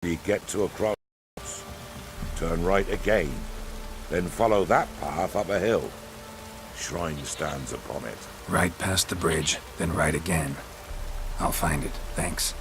We get to a cross. Turn right again. Then follow that path up a hill. Shrine stands upon it. Right past the bridge, then right again. I'll find it, thanks.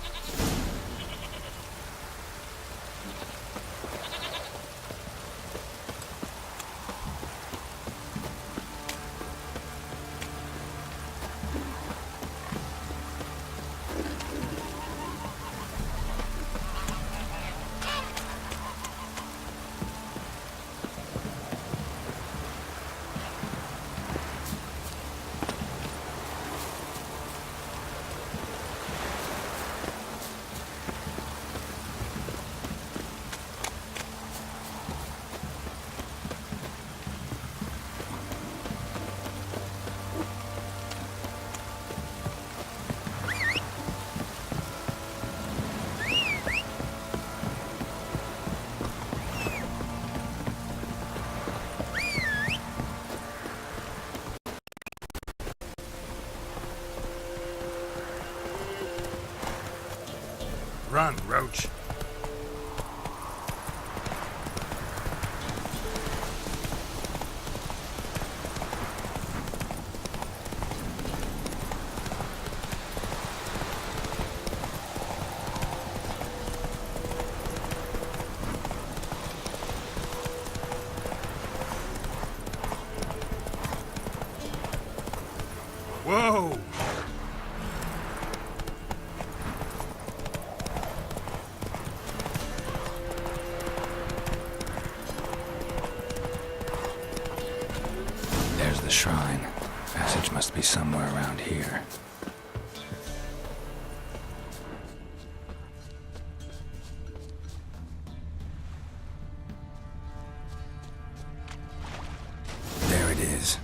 Run, Roach. Whoa! There's the shrine. Passage must be somewhere around here. There it is.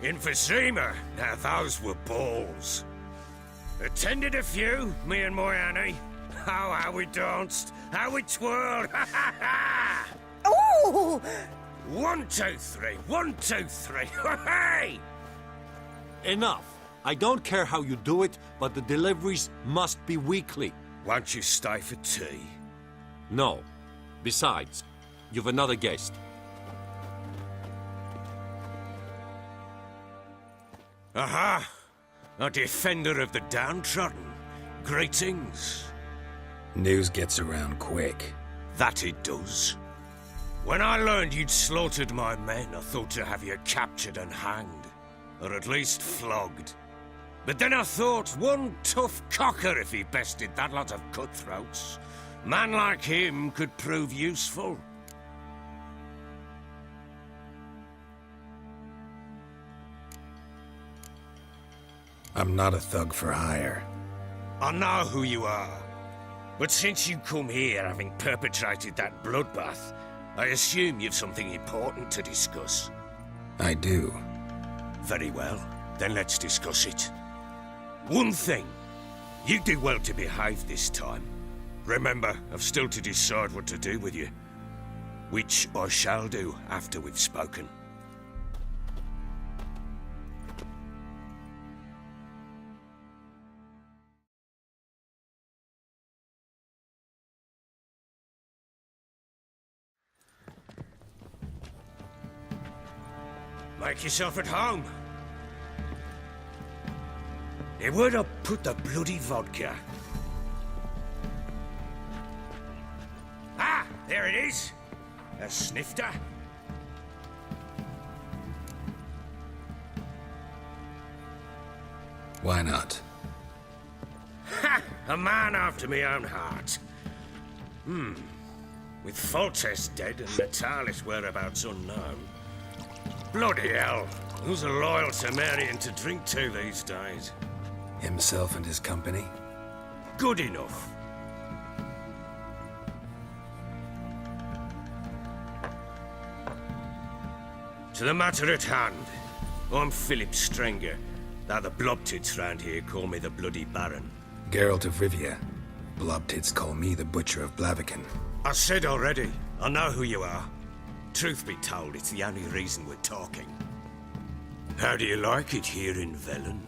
In Vizima, now those were balls. Attended a few, me and my Annie. Oh, how we danced, how we twirled, ha ha ha! Ooh! 1, 2, 3, 1, 2, 3, hey! Enough. I don't care how you do it, but the deliveries must be weekly. Won't you stay for tea? No. Besides, you've another guest. Aha! A defender of the downtrodden. Greetings. News gets around quick. That it does. When I learned you'd slaughtered my men, I thought to have you captured and hanged. Or at least flogged. But then I thought, one tough cocker if he bested that lot of cutthroats. Man like him could prove useful. I'm not a thug for hire. I know who you are. But since you come here having perpetrated that bloodbath, I assume you've something important to discuss. I do. Very well, then let's discuss it. One thing, you do well to behave this time. Remember, I've still to decide what to do with you. Which I shall do after we've spoken. Make yourself at home. Hey, where'd I put the bloody vodka? Ah, there it is. A snifter. Why not? Ha! A man after me own heart. With Foltest dead and Natalis whereabouts unknown. Bloody hell. Who's a loyal Cimmerian to drink to these days? Himself and his company? Good enough. To the matter at hand. I'm Philip Strenger, though the Blobtits round here call me the Bloody Baron. Geralt of Rivia. Blobtits call me the Butcher of Blaviken. I said already, I know who you are. Truth be told, it's the only reason we're talking. How do you like it here in Velen?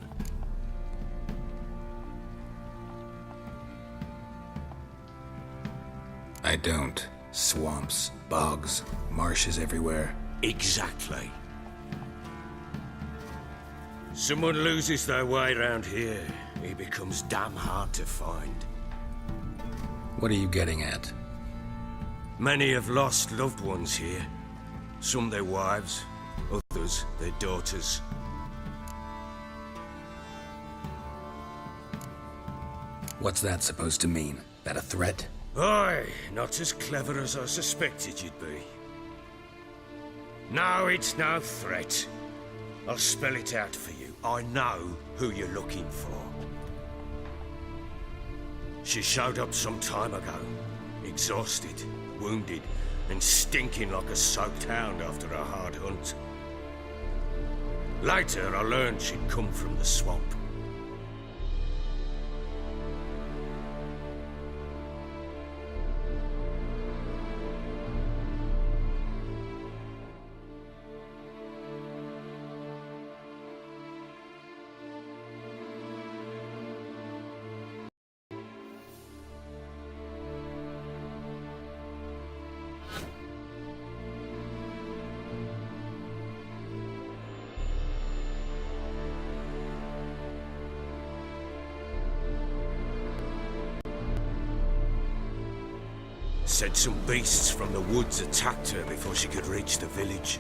I don't. Swamps, bogs, marshes everywhere. Exactly. Someone loses their way around here, he becomes damn hard to find. What are you getting at? Many have lost loved ones here. Some their wives, others their daughters. What's that supposed to mean? That a threat? Aye, not as clever as I suspected you'd be. No, it's no threat. I'll spell it out for you. I know who you're looking for. She showed up some time ago, exhausted, wounded, and stinking like a soaked hound after a hard hunt. Later, I learned she'd come from the swamp. Said some beasts from the woods attacked her before she could reach the village.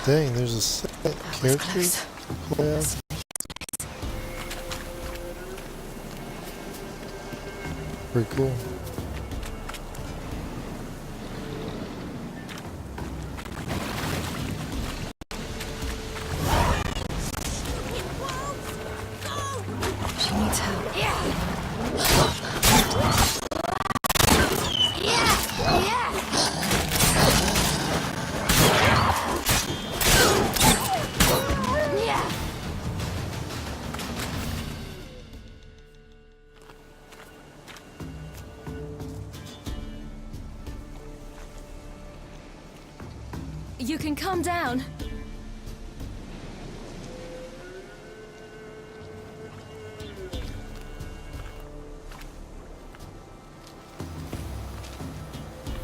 Dang, there's a set That was character. close. Yeah. Pretty cool. She needs help. You can calm down.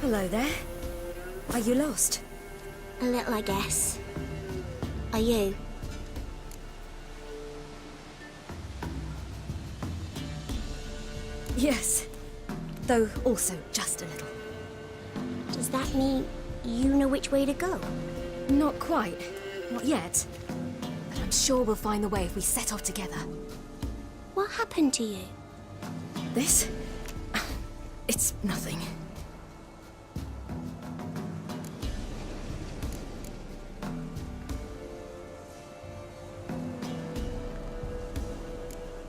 Hello there. Are you lost? A little, I guess. Are you? Yes. Though also just a little. Does that mean you know which way to go? Not quite. Not yet. But I'm sure we'll find the way if we set off together. What happened to you? This? It's nothing.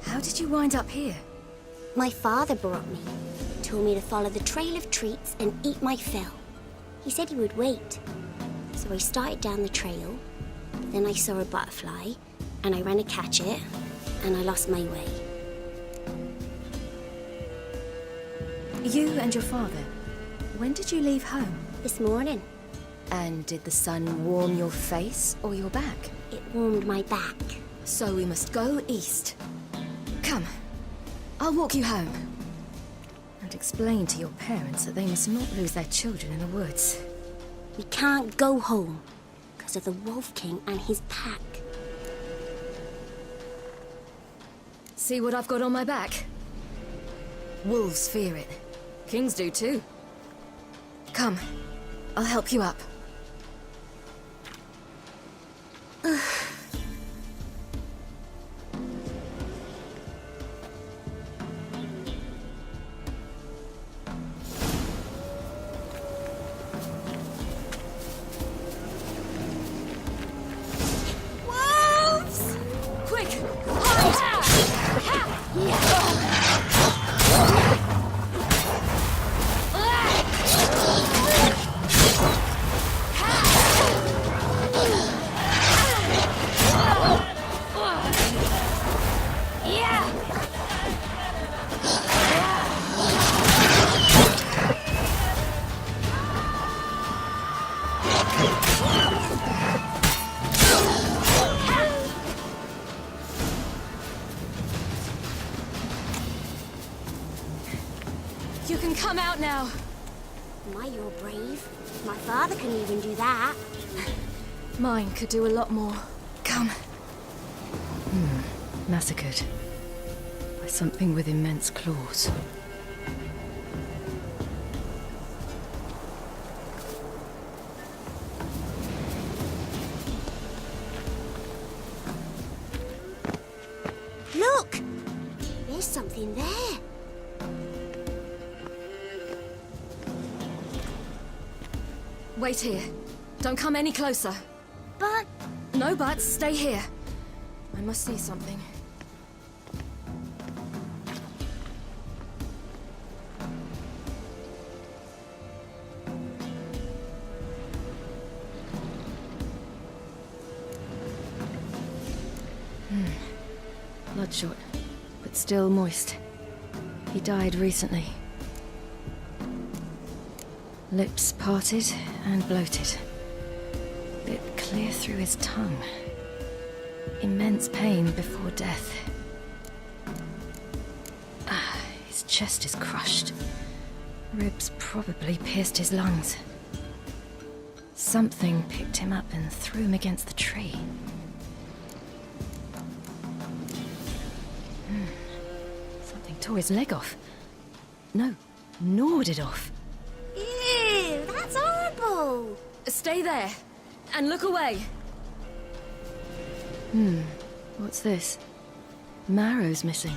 How did you wind up here? My father brought me. Told me to follow the trail of treats and eat my fill. He said he would wait. So I started down the trail. Then I saw a butterfly, and I ran to catch it, and I lost my way. You and your father, when did you leave home? This morning, And did the sun warm your face or your back? it warmed my back. So we must go east. Come, I'll walk you home. And explain to your parents that they must not lose their children in the woods. We can't go home because of the Wolf King and his pack. See what I've got on my back? Wolves fear it. Kings do too. Come, I'll help you up. Wolves! Quick! Hide! You can come out now. My, you're brave. My father can even do that. Mine could do a lot more. Come. Massacred. By something with immense claws. Look! There's something there. Wait here. Don't come any closer. But No buts, stay here. I must see something. Bloodshot, but still moist. He died recently. Lips parted and bloated. Bit clear through his tongue. Immense pain before death. His chest is crushed. Ribs probably pierced his lungs. Something picked him up and threw him against the tree. Something tore his leg off. No, gnawed it off. ew, that's horrible. Stay there and look away. What's this? Marrow's missing.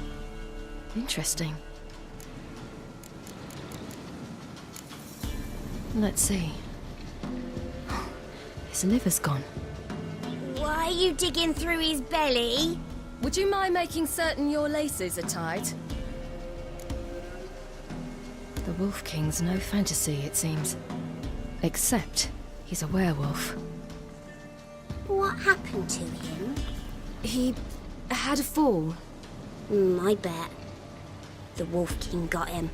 Interesting. Let's see. His liver's gone. Why are you digging through his belly? Would you mind making certain your laces are tied? The Wolf King's no fantasy, it seems. Except he's a werewolf. What happened to him? He had a fall. I bet. The Wolf King got him.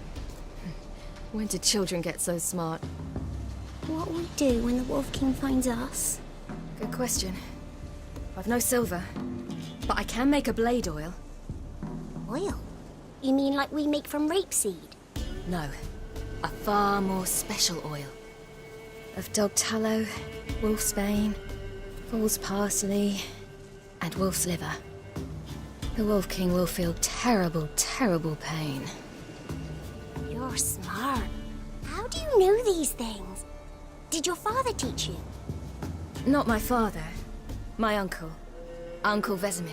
When did children get so smart? What will we do when the Wolf King finds us? Good question. I've no silver, but I can make a blade oil. Oil? You mean like we make from rapeseed? No, a far more special oil. Of dog tallow, wolf's bane, foal's parsley, and wolf's liver. The Wolf King will feel terrible, terrible pain. You're smart. How do you know these things? Did your father teach you? Not my father. My uncle. Uncle Vesemir.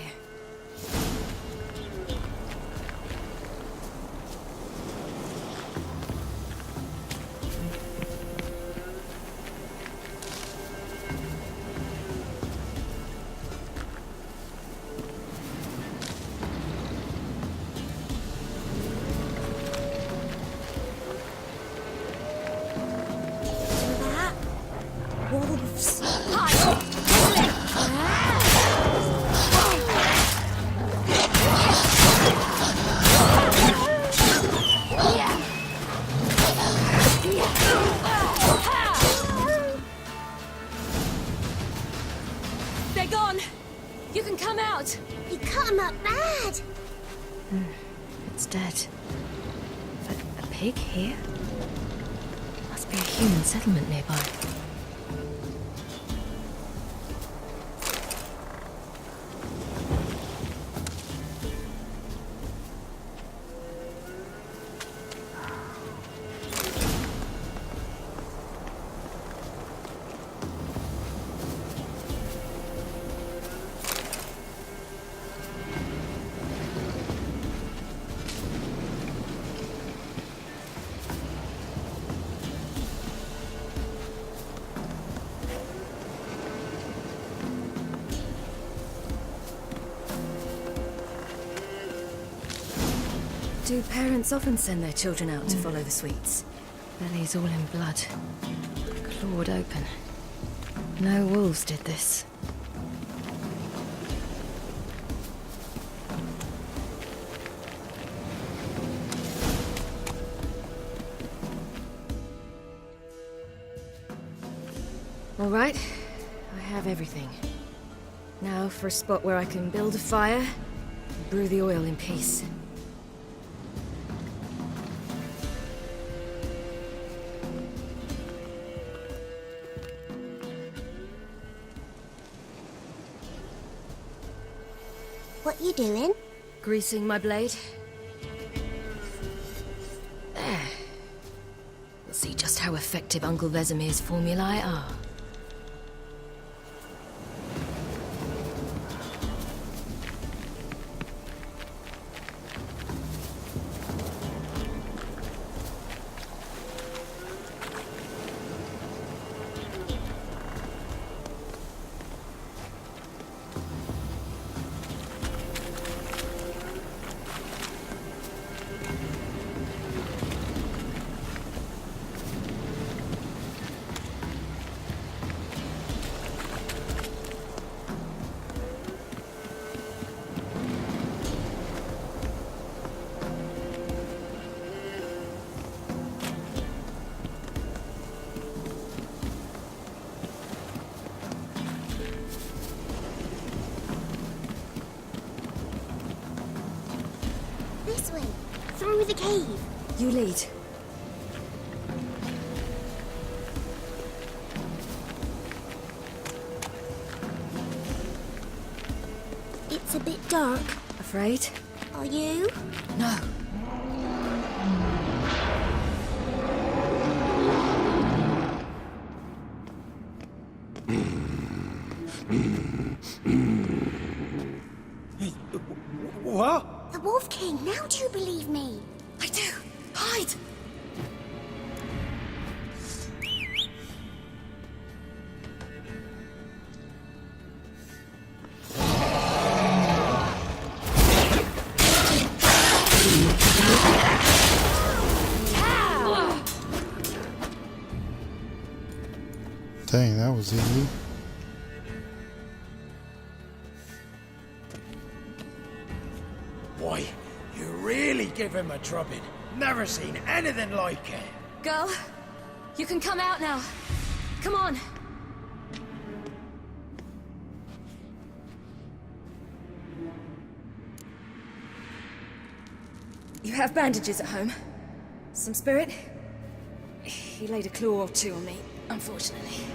That? Wolves. They're gone! You can come out! He cut him up bad. It's dead. But a pig here? Must be a human settlement nearby. Do parents often send their children out to follow the sweets? Bellies all in blood. Clawed open. No wolves did this. All right, I have everything. Now for a spot where I can build a fire, and brew the oil in peace. What you doing? Greasing my blade. There. We'll see just how effective Uncle Vesemir's formulae are. This way. Through the cave. You lead. It's a bit dark. Afraid? Are you? No. King, now do you believe me? I do. Hide! Dang, that was easy. Why, you really give him a drubbing. Never seen anything like it. Girl, you can come out now. Come on. You have bandages at home? Some spirit? He laid a claw or two on me, unfortunately.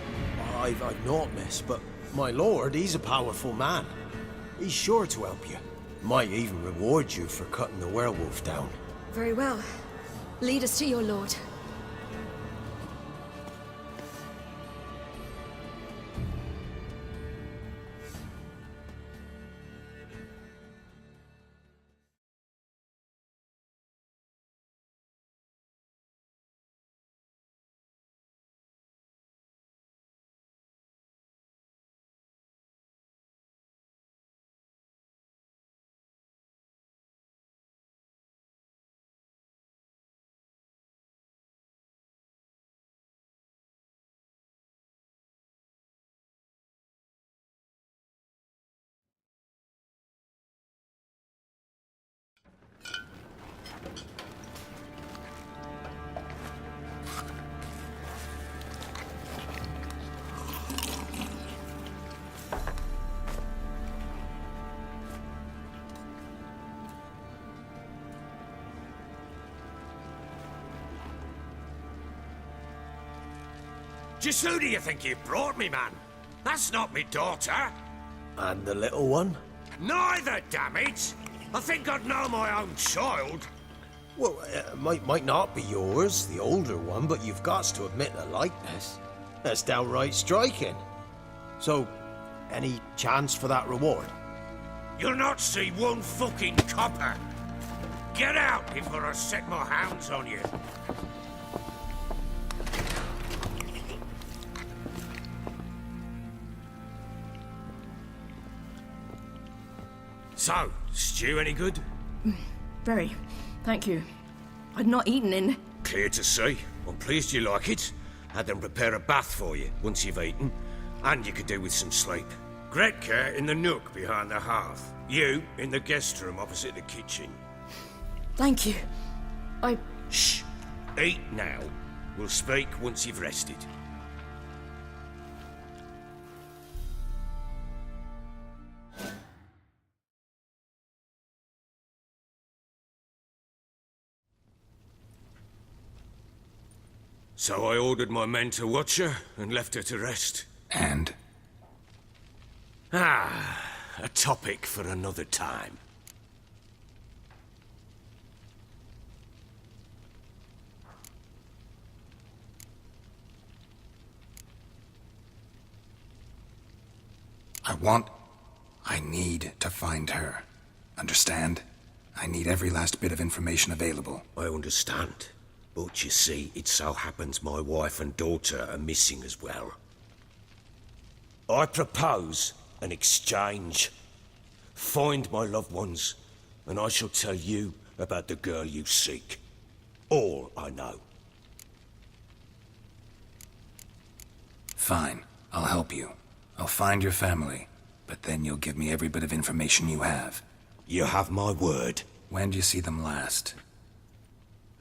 I've not, miss, but my lord, he's a powerful man. He's sure to help you. Might even reward you for cutting the werewolf down. Very well. Lead us to your lord. Just who do you think you brought me, man? That's not me daughter. And the little one? Neither, damn it! I think I'd know my own child. Well, might not be yours, the older one, but you've got to admit the likeness. That's downright striking. So, any chance for that reward? You'll not see one fucking copper. Get out before I set my hounds on you. So, stew any good? Very. Thank you. I'd not eaten in... Clear to see. I'm pleased you like it. Had them prepare a bath for you once you've eaten. And you could do with some sleep. Gretka in the nook behind the hearth. You in the guest room opposite the kitchen. Thank you. Shh. Eat now. We'll speak once you've rested. So I ordered my men to watch her and left her to rest. And? A topic for another time. I need to find her. Understand? I need every last bit of information available. I understand. But you see, it so happens my wife and daughter are missing as well. I propose an exchange. Find my loved ones, and I shall tell you about the girl you seek. All I know. Fine. I'll help you. I'll find your family, but then you'll give me every bit of information you have. You have my word. When do you see them last?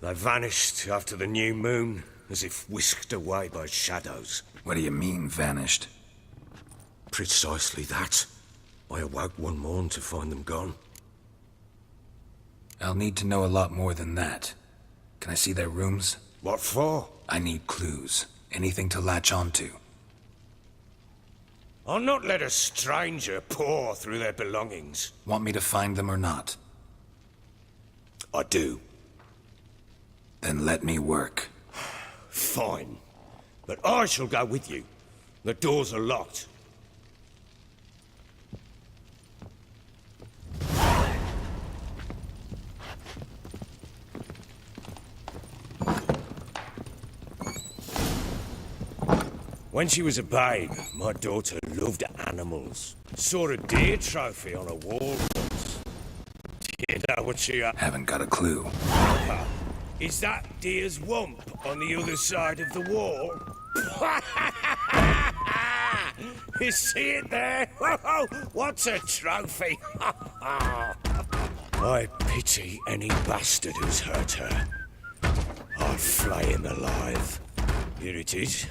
They vanished after the new moon, as if whisked away by shadows. What do you mean, vanished? Precisely that. I awoke one morn to find them gone. I'll need to know a lot more than that. Can I see their rooms? What for? I need clues. Anything to latch onto. I'll not let a stranger pore through their belongings. Want me to find them or not? I do. Then let me work. Fine. But I shall go with you. The doors are locked. When she was a babe, my daughter loved animals. Saw a deer trophy on a wall once. Do you know what she had? Haven't got a clue. Is that deer's wump on the other side of the wall? You see it there? What's a trophy? I pity any bastard who's hurt her. I'll flay him alive. Here it is.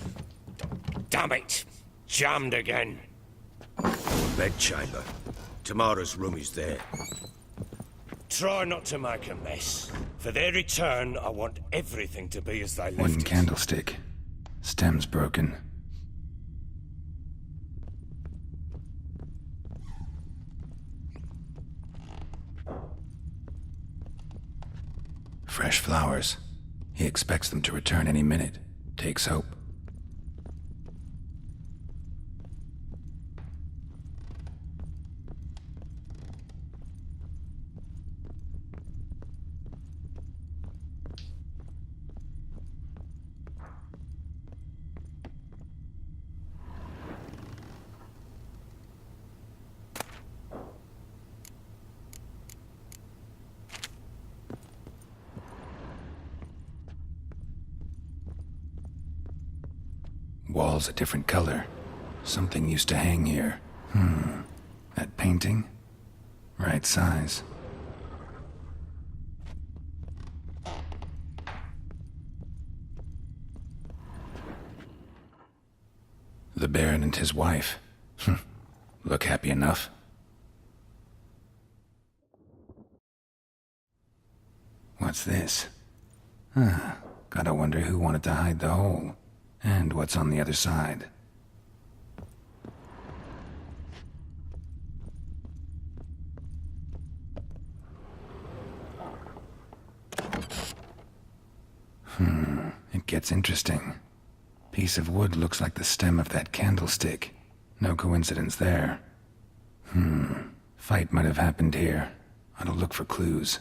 Damn it! Jammed again. Bedchamber. Tamara's room is there. Try not to make a mess. For their return, I want everything to be as they left Wooden it. candlestick. Stem's broken. Fresh flowers. He expects them to return any minute. Takes hope. Walls a different color. Something used to hang here. That painting? Right size. The Baron and his wife. Look happy enough. What's this? Gotta wonder who wanted to hide the hole. And what's on the other side? It gets interesting. Piece of wood looks like the stem of that candlestick. No coincidence there. Fight might have happened here. Ought to look for clues.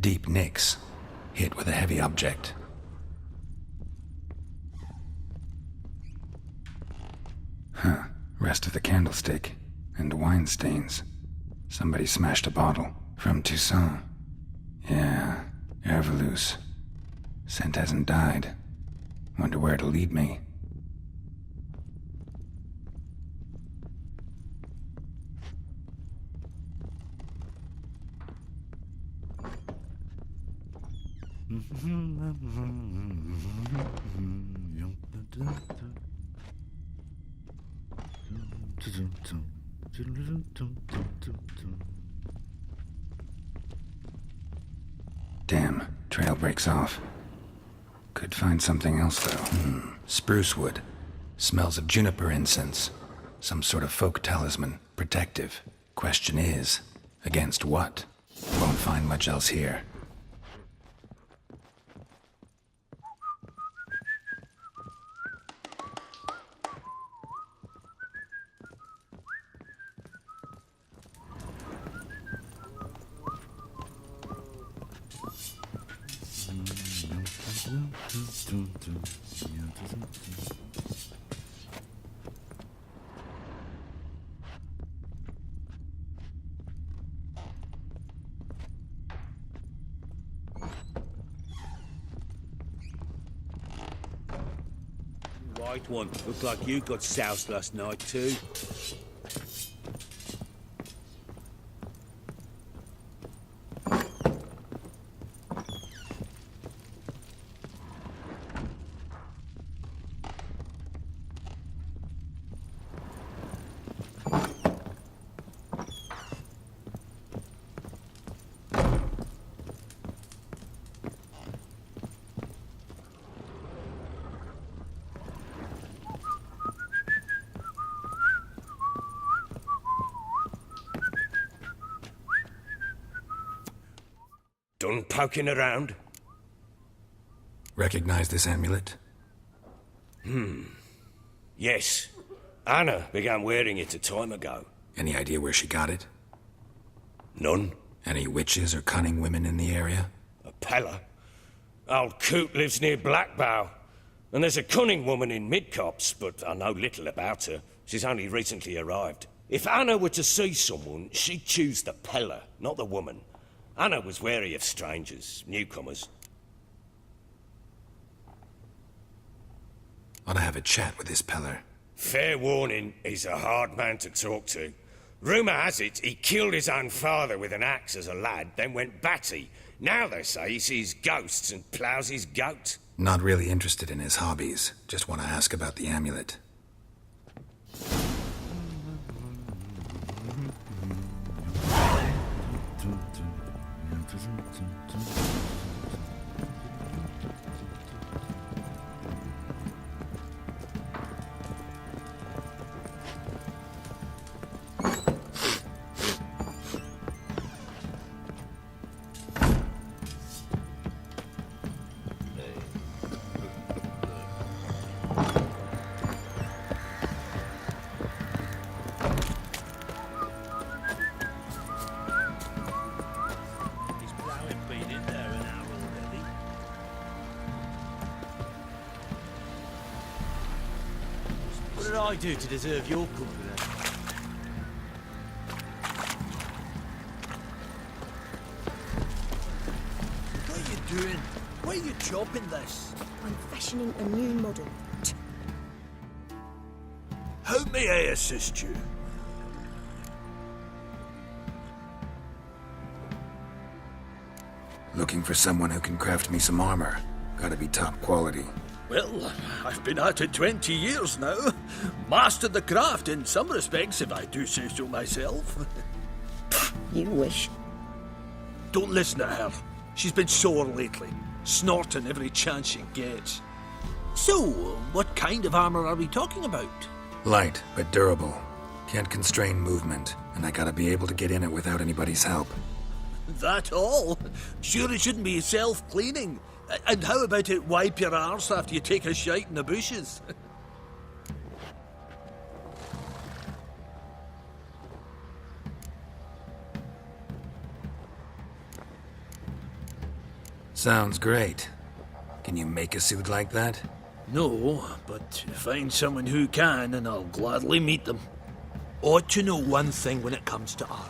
Deep nicks, hit with a heavy object. Rest of the candlestick, and wine stains. Somebody smashed a bottle. From Toussaint. Yeah, Herveloos. Scent hasn't died. Wonder where it'll lead me. Damn, trail breaks off. Could find something else, though. Spruce wood. Smells of juniper incense. Some sort of folk talisman. Protective. Question is, against what? Won't find much else here. White one. Looked like you got soused last night, too. Done poking around? Recognize this amulet? Yes. Anna began wearing it a time ago. Any idea where she got it? None. Any witches or cunning women in the area? A Pella? Old Coot lives near Blackbow. And there's a cunning woman in Midcopse, but I know little about her. She's only recently arrived. If Anna were to see someone, she'd choose the Pella, not the woman. Anna was wary of strangers, newcomers. Ought to have a chat with this Peller. Fair warning, he's a hard man to talk to. Rumour has it he killed his own father with an axe as a lad, then went batty. Now they say he sees ghosts and ploughs his goat. Not really interested in his hobbies. Just want to ask about the amulet. He's plowing been in there an hour already. What did I do to deserve your company? What are you doing? Why are you chopping this? I'm fashioning a new model. How may I assist you? Looking for someone who can craft me some armor. Gotta be top quality. Well, I've been at it 20 years now. Mastered the craft in some respects, if I do say so myself. You wish. Don't listen to her. She's been sore lately, snorting every chance she gets. So, what kind of armor are we talking about? Light, but durable. Can't constrain movement, and I gotta be able to get in it without anybody's help. That all? Sure it shouldn't be self-cleaning. And how about it wipe your arse after you take a shite in the bushes? Sounds great. Can you make a suit like that? No, but find someone who can and I'll gladly meet them. Ought to know one thing when it comes to armor.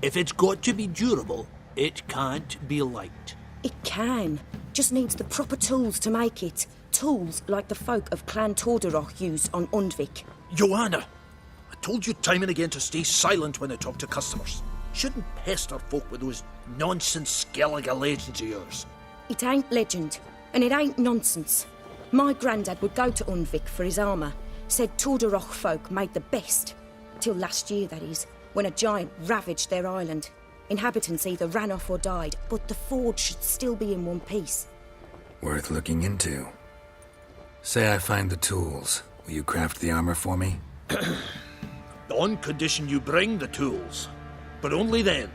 If it's got to be durable, it can't be light. It can. Just needs the proper tools to make it. Tools like the folk of Clan Torderoch used on Undvik. Joanna, I told you time and again to stay silent when I talk to customers. Shouldn't pester folk with those nonsense Skellige legends of yours. It ain't legend, and it ain't nonsense. My granddad would go to Undvik for his armour. Said Torderoch folk made the best. Till last year, that is, when a giant ravaged their island. Inhabitants either ran off or died, but the forge should still be in one piece. Worth looking into. Say I find the tools. Will you craft the armor for me? On condition you bring the tools. But only then.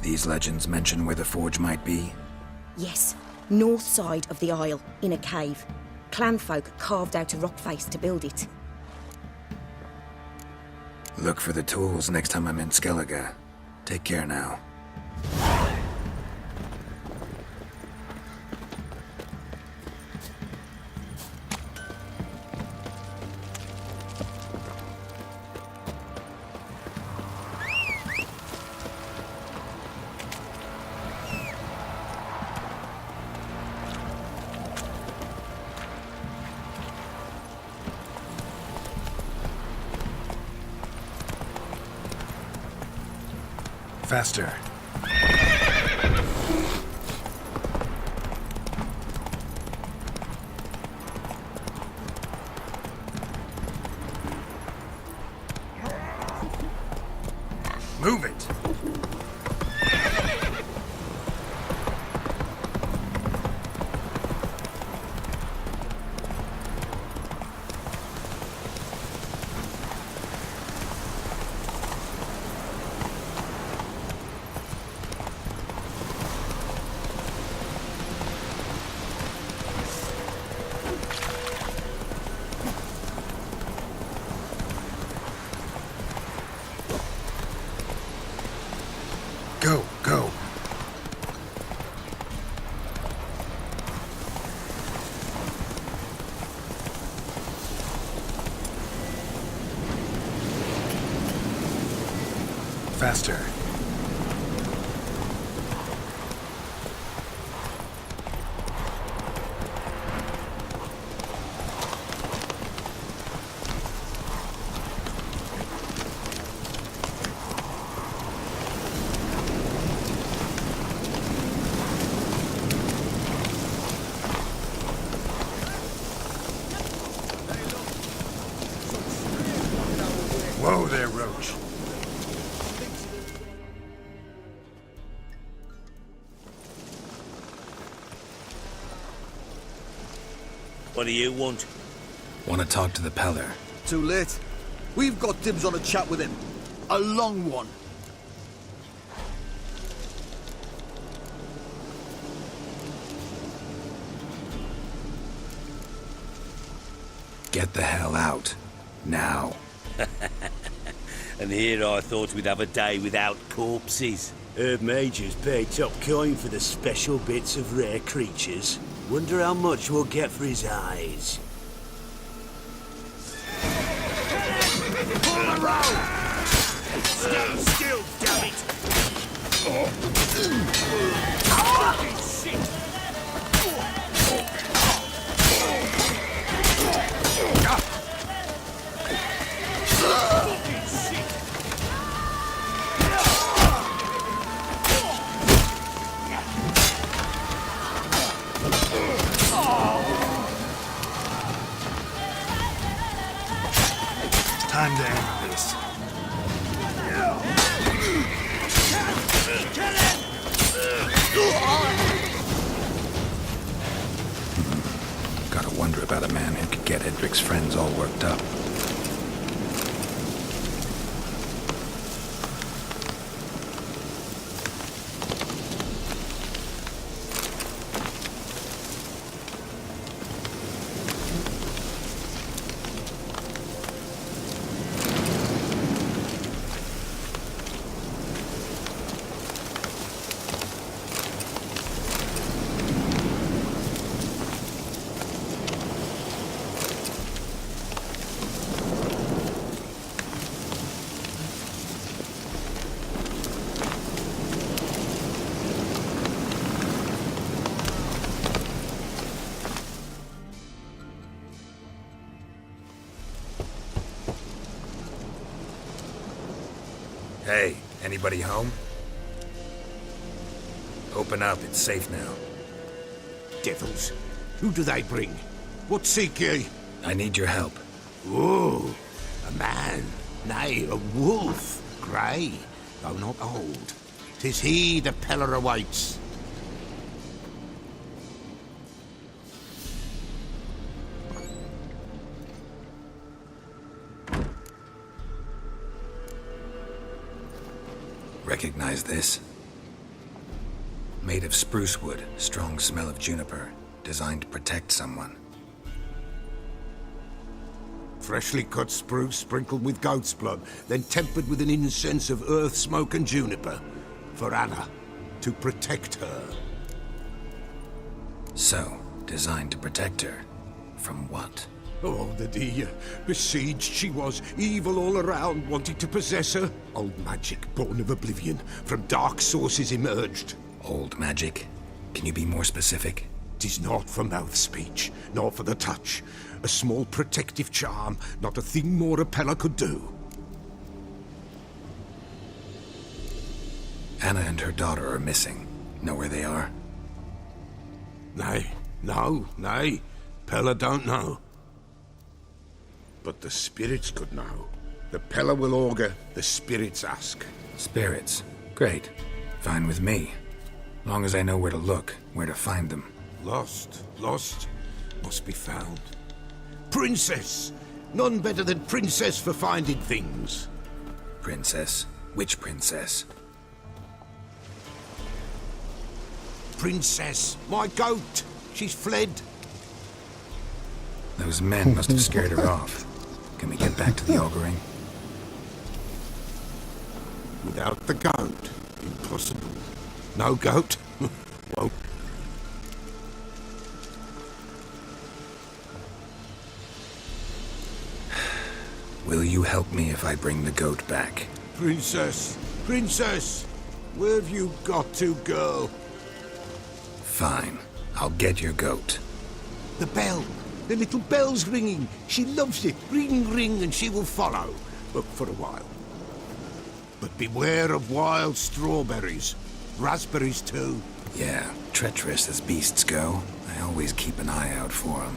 These legends mention where the forge might be? Yes, north side of the isle, in a cave. Clanfolk carved out a rock face to build it. Look for the tools next time I'm in Skellige. Take care now. Faster. Move it. Go, go. Faster. Whoa there, Roach. What do you want? Want to talk to the Peller. Too late. We've got dibs on a chat with him. A long one. Get the hell out. Now. And here I thought we'd have a day without corpses. Herb Majors pay top coin for the special bits of rare creatures. Wonder how much we'll get for his eyes. Pull the rope! Stay still, damn it! Fucking shit! Time to end this. Gotta wonder about a man who could get Edric's friends all worked up. Hey, anybody home? Open up, it's safe now. Devils, who do they bring? What seek ye? I need your help. Oh, a man, nay, a wolf, grey, though not old. 'Tis he the Peller awaits. Recognize this? Made of spruce wood, strong smell of juniper, designed to protect someone. Freshly cut spruce sprinkled with goat's blood, then tempered with an incense of earth, smoke and juniper. For Anna, to protect her. So, designed to protect her. From what? Oh, the dear. Besieged she was, evil all around, wanting to possess her. Old magic, born of oblivion, from dark sources emerged. Old magic? Can you be more specific? 'Tis not for mouth speech, nor for the touch. A small protective charm, not a thing more a Peller could do. Anna and her daughter are missing. Know where they are? Nay, nay. Peller don't know. But the spirits could know. The Peller will augur, the spirits ask. Spirits? Great. Fine with me. Long as I know where to look, where to find them. Lost, must be found. Princess! None better than Princess for finding things. Princess? Which princess? Princess, my goat! She's fled. Those men must have scared her off. Can we get back to the auguring? Without the goat, Impossible. No goat? Well, Will you help me if I bring the goat back? Princess! Princess! Where have you got to, girl? Fine. I'll get your goat. The bell! The little bell's ringing. She loves it. Ring, ring, and she will follow. But for a while. But beware of wild strawberries. Raspberries, too. Yeah, treacherous as beasts go. I always keep an eye out for them.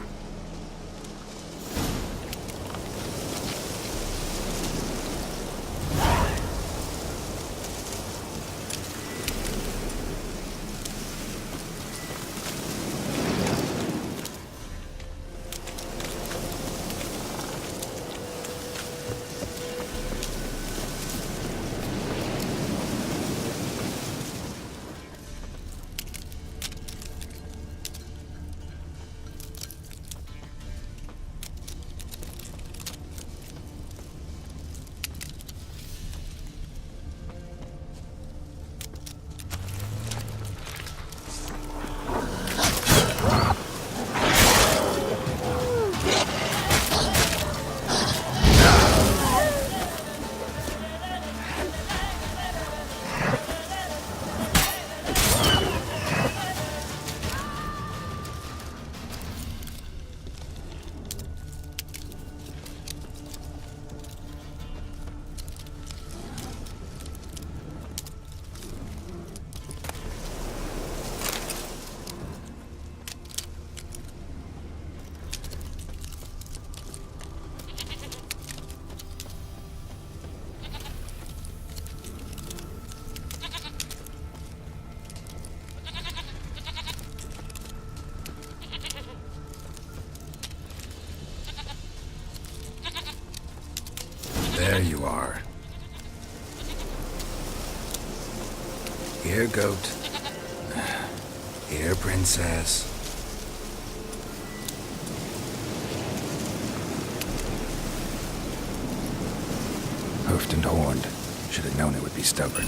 There you are. Here, goat. Here, princess. Hoofed and horned. Should have known it would be stubborn.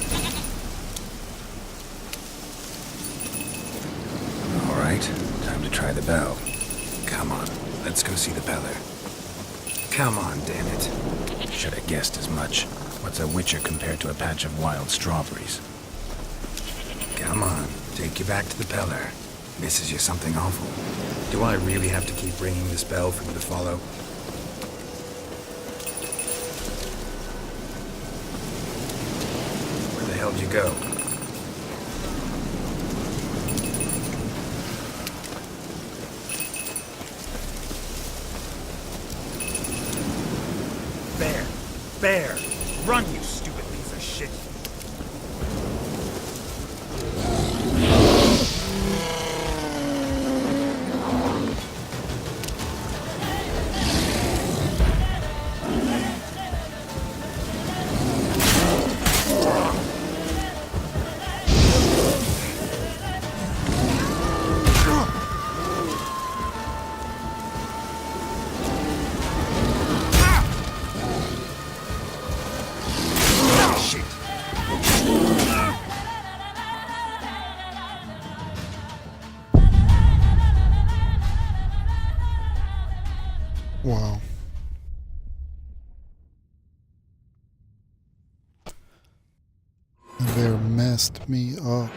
All right, time to try the bell. Come on, let's go see the Beller. Come on, damn it. Should have guessed as much. What's a witcher compared to a patch of wild strawberries? Come on, take you back to the Beller. Misses you something awful. Do I really have to keep ringing this bell for you to follow? Where the hell'd you go? Bear! Run, you stupid piece of shit! Wow. They messed me up.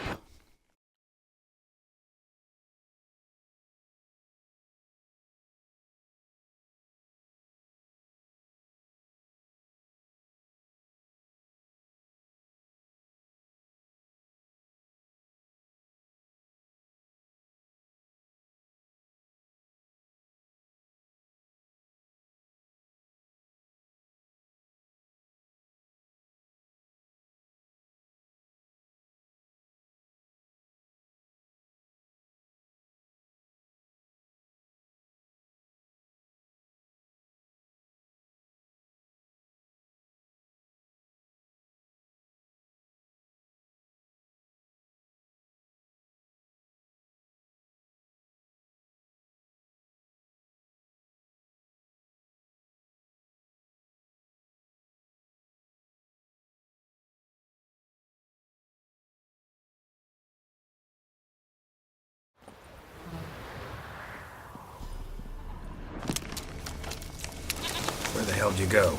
hell'd you go?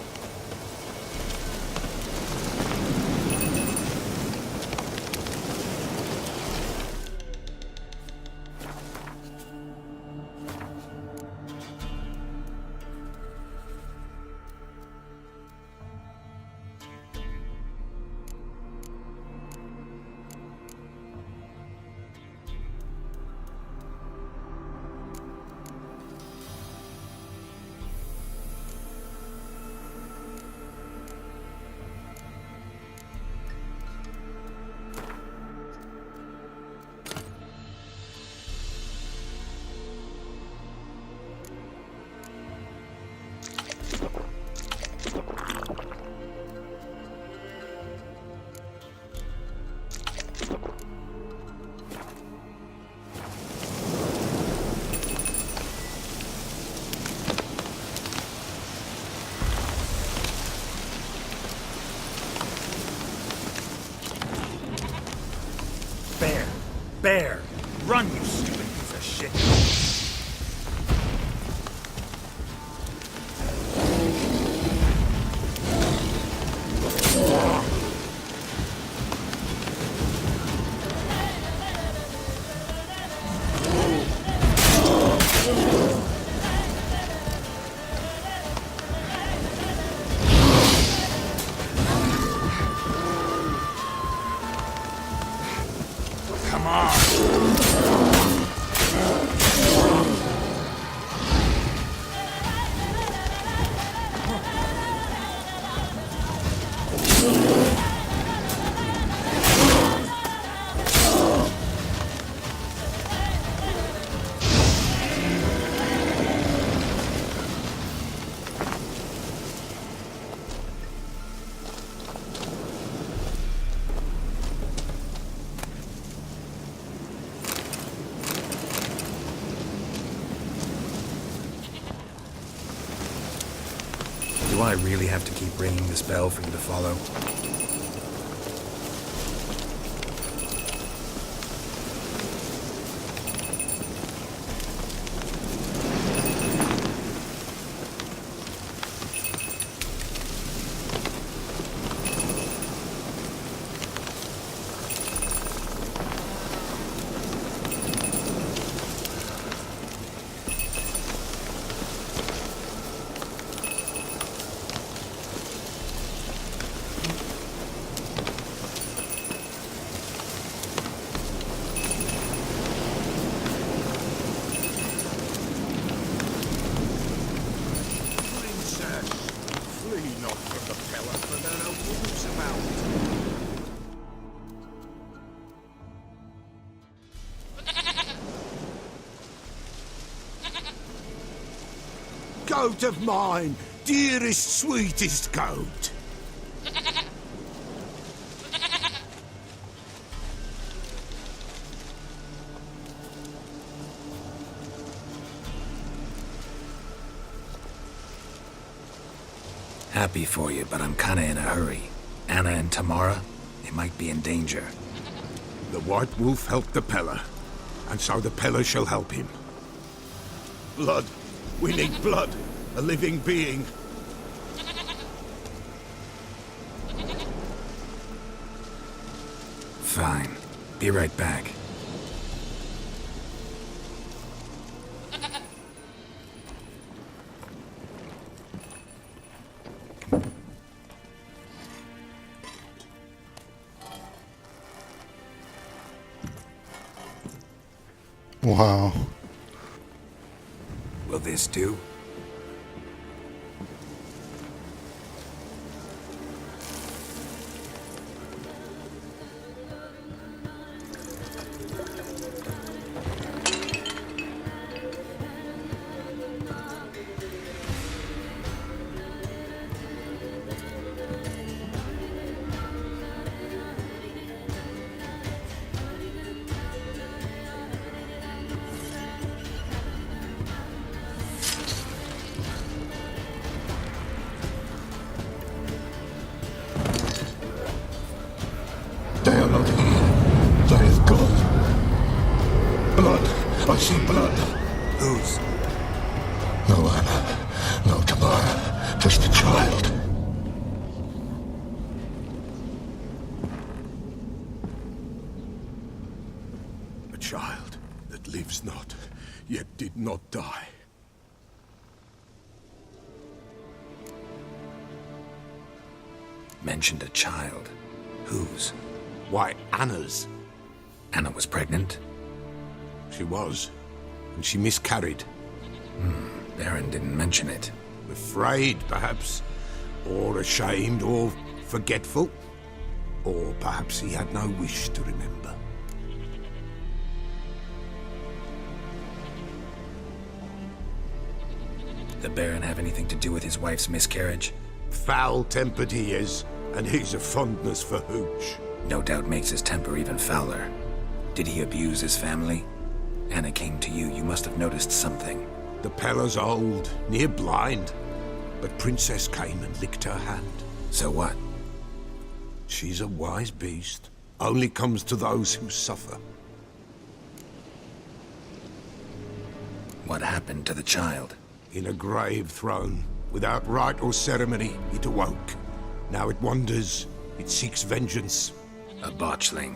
Bear! Run, you stupid piece of shit! Come on! Do I really have to keep ringing this bell for you to follow? Princess, flee not from the pillar, for there are wolves about. Goat of mine, dearest, sweetest goat. Happy for you, but I'm kinda in a hurry. Anna and Tamara, they might be in danger. The White Wolf helped the Peller, and so the Peller shall help him. Blood. We need blood. A living being. Fine. Be right back. Wow. Will this do? Just a child. A child that lives not, yet did not die. Mentioned a child. Whose? Why, Anna's. Anna was pregnant? She was, and she miscarried. Baron didn't mention it. Afraid, perhaps, or ashamed, or forgetful. Or perhaps he had no wish to remember. The Baron have anything to do with his wife's miscarriage? Foul-tempered he is, and he's a fondness for hooch. No doubt makes his temper even fouler. Did he abuse his family? Anna came to you. You must have noticed something. The Pella's old, near blind. But Princess came and licked her hand. So what? She's a wise beast. Only comes to those who suffer. What happened to the child? In a grave thrown. Without rite or ceremony, it awoke. Now it wanders. It seeks vengeance. A botchling.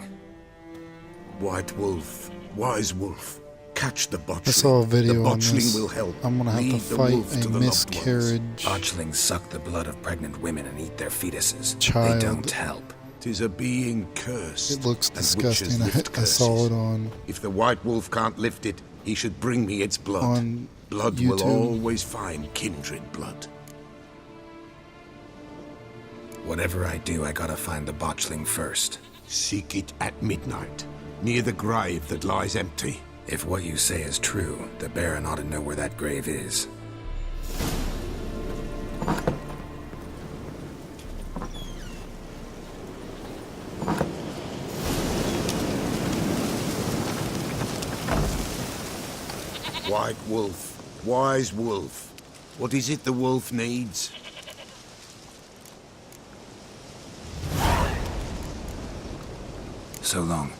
White wolf. Wise wolf. Catch the botchling. I saw a video the on botchling this. will help. I'm gonna have Lead to the fight wolf to a the loved ones. miscarriage Botchlings suck the blood of pregnant women and eat their fetuses. child. They don't help. 'Tis a being cursed. It looks and witches disgusting. lift I saw curses. it on If the white wolf can't lift it, he should bring me its blood. on Blood will YouTube. always find kindred blood. Whatever I do, I gotta find the botchling first. Seek it at midnight, near the grave that lies empty. If what you say is true, the Baron ought to know where that grave is. White wolf, wise wolf. What is it the wolf needs? So long.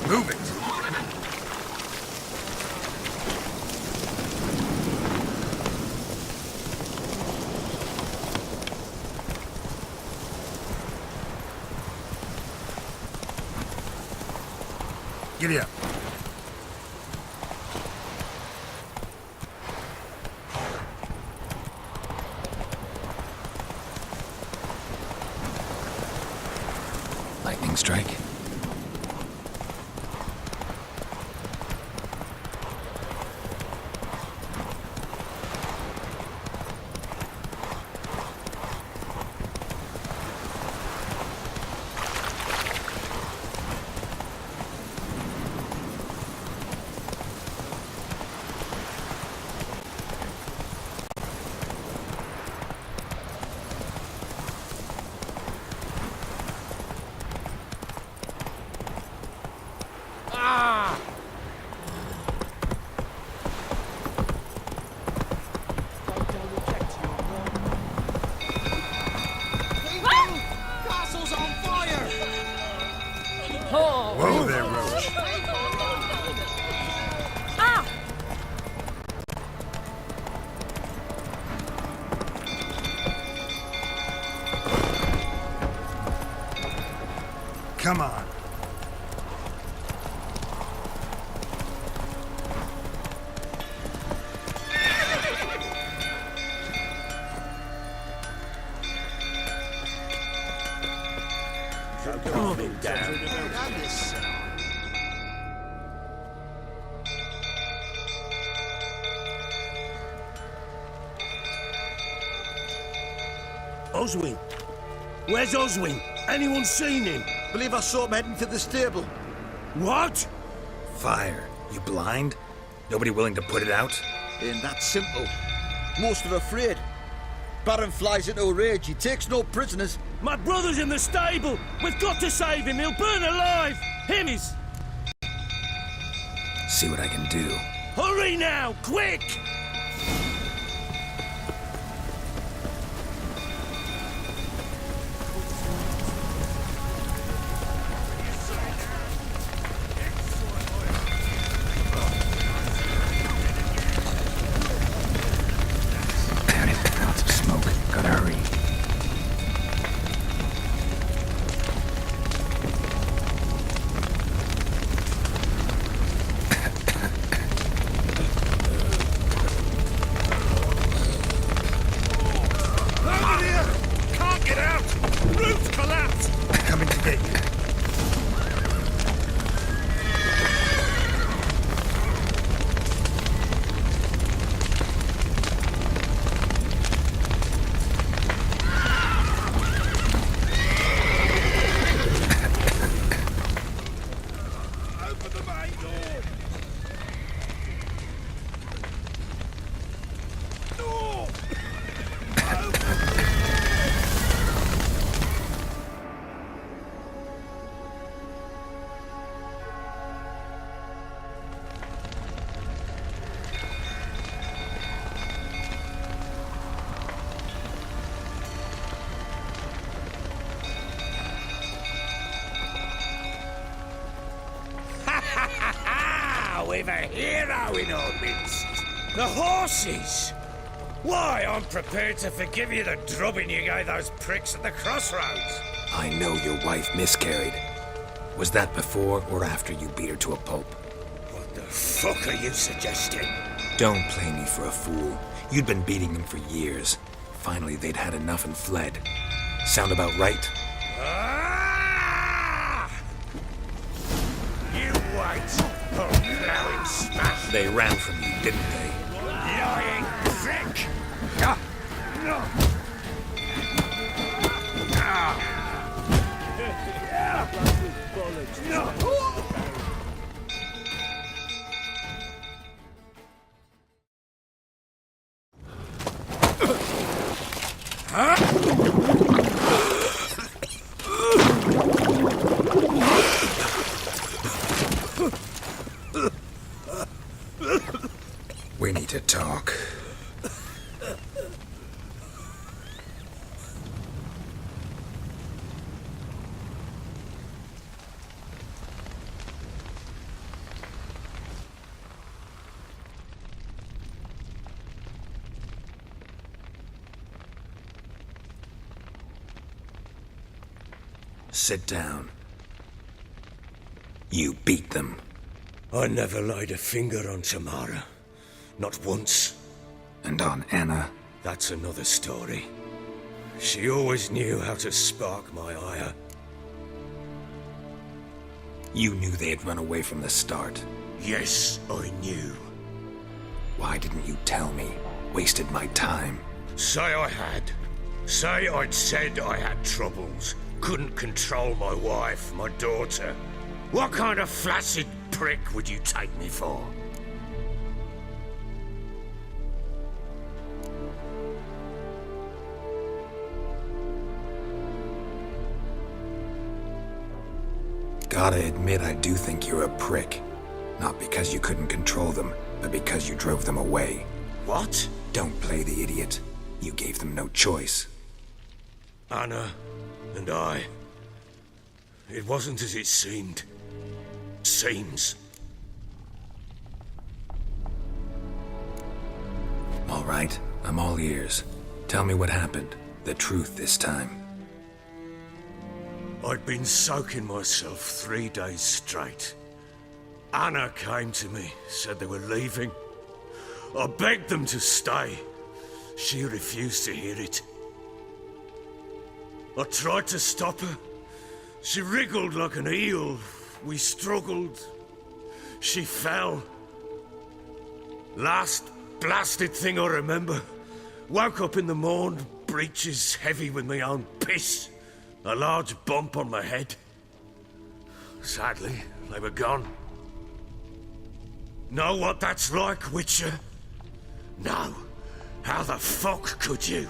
Move it! Giddy up. Lightning strike. Whoa there, Roach. Ah! Come on. Oswin? Where's Oswin? Anyone seen him? Believe I saw him heading to the stable. What? Fire. You blind? Nobody willing to put it out? Ain't that simple. Most are afraid. Baron flies into a rage. He takes no prisoners. My brother's in the stable! We've got to save him! He'll burn alive! Him is... See what I can do. Hurry now! Quick! Lots of smoke. Gotta hurry. Over here! Can't get out! Roof's collapsed! Coming to get you. Open the main door! Door! We've a hero in our midst. The horses! Why, I'm prepared to forgive you the drubbing you gave those pricks at the crossroads. I know your wife miscarried. Was that before or after you beat her to a pulp? What the fuck are you suggesting? Don't play me for a fool. You'd been beating them for years. Finally, they'd had enough and fled. Sound about right? Ah! You wait. I'll plow him smash. They ran from you, didn't they? Lying prick! We need to talk. Sit down. You beat them. I never laid a finger on Tamara. Not once. And on Anna? That's another story. She always knew how to spark my ire. You knew they had run away from the start. Yes, I knew. Why didn't you tell me? Wasted my time. Say I had. Say I'd said I had troubles. Couldn't control my wife, my daughter. What kind of flaccid prick would you take me for? Gotta admit, I do think you're a prick. Not because you couldn't control them, but because you drove them away. What? Don't play the idiot. You gave them no choice. Anna and I. It wasn't as it seemed. seems. All right, I'm all ears. Tell me what happened. The truth this time. I'd been soaking myself 3 days straight. Anna came to me, said they were leaving. I begged them to stay. She refused to hear it. I tried to stop her. She wriggled like an eel. We struggled. She fell. Last blasted thing I remember. Woke up in the morn, breeches heavy with my own piss. A large bump on my head. Sadly, they were gone. Know what that's like, Witcher? No. How the fuck could you?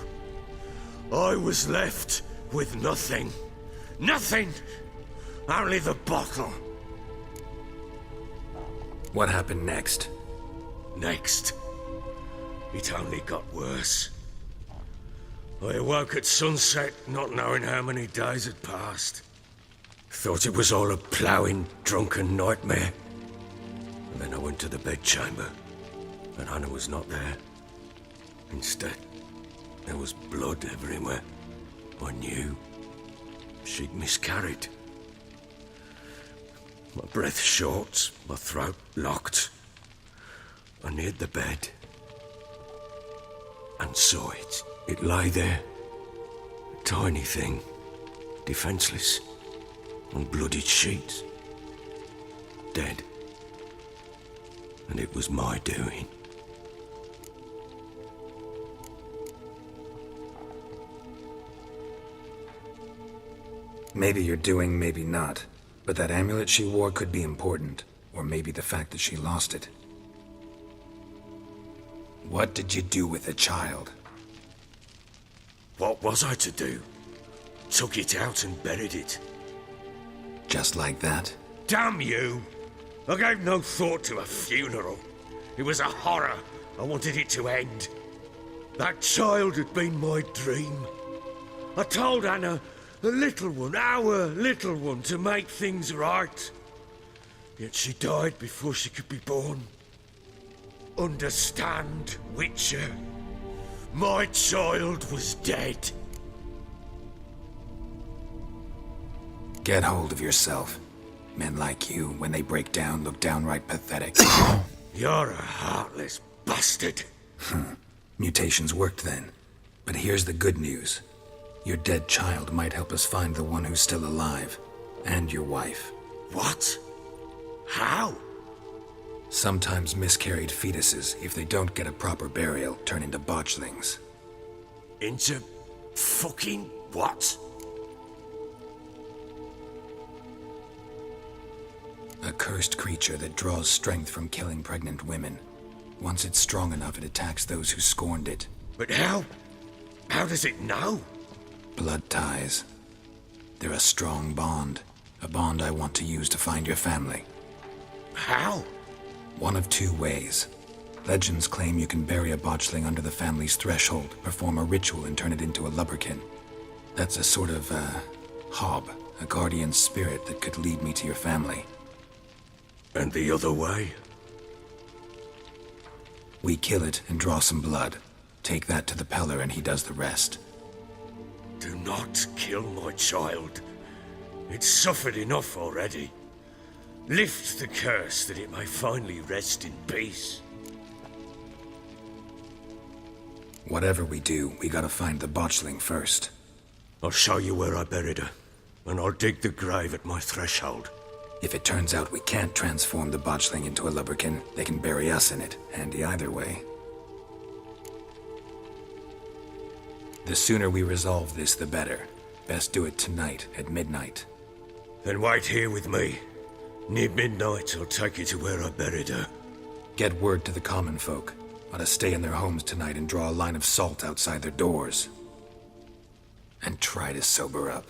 I was left with nothing. Nothing! Only the bottle. What happened next? Next? It only got worse. I awoke at sunset, not knowing how many days had passed. Thought it was all a ploughing, drunken nightmare. And then I went to the bedchamber, and Anna was not there. Instead, there was blood everywhere. I knew she'd miscarried. My breath short, my throat locked. I neared the bed and saw it. It lay there, a tiny thing, defenseless, on bloodied sheets, dead. And it was my doing. Maybe you're doing, maybe not. But that amulet she wore could be important. Or maybe the fact that she lost it. What did you do with the child? What was I to do? Took it out and buried it. Just like that? Damn you! I gave no thought to a funeral. It was a horror. I wanted it to end. That child had been my dream. I told Anna, the little one, our little one, to make things right. Yet she died before she could be born. Understand, Witcher? My child was dead. Get hold of yourself. Men like you, when they break down, look downright pathetic. You're a heartless bastard. Mutations worked then. But here's the good news. Your dead child might help us find the one who's still alive. And your wife. What? How? Sometimes miscarried fetuses, if they don't get a proper burial, turn into botchlings. Into fucking what? A cursed creature that draws strength from killing pregnant women. Once it's strong enough, it attacks those who scorned it. But how? How does it know? Blood ties. They're a strong bond. A bond I want to use to find your family. How? One of two ways. Legends claim you can bury a botchling under the family's threshold, perform a ritual, and turn it into a lubberkin. That's a sort of, hob, a guardian spirit that could lead me to your family. And the other way? We kill it and draw some blood. Take that to the Peller and he does the rest. Do not kill my child. It's suffered enough already. Lift the curse that it may finally rest in peace. Whatever we do, we gotta find the botchling first. I'll show you where I buried her, and I'll dig the grave at my threshold. If it turns out we can't transform the botchling into a lubberkin, they can bury us in it. Handy either way. The sooner we resolve this, the better. Best do it tonight, at midnight. Then wait here with me. Near midnight, I'll take you to where I buried her. Get word to the common folk. Ought to stay in their homes tonight and draw a line of salt outside their doors. And try to sober up.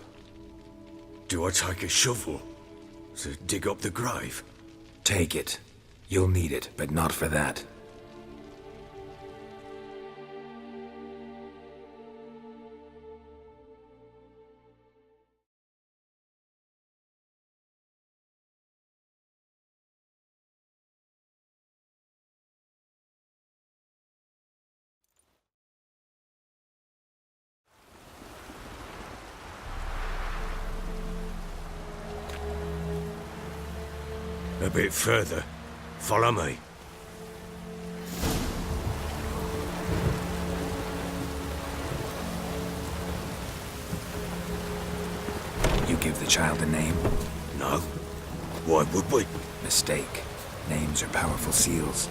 Do I take a shovel to dig up the grave? Take it. You'll need it, but not for that. A bit further. Follow me. You give the child a name? No. Why would we? Mistake. Names are powerful seals.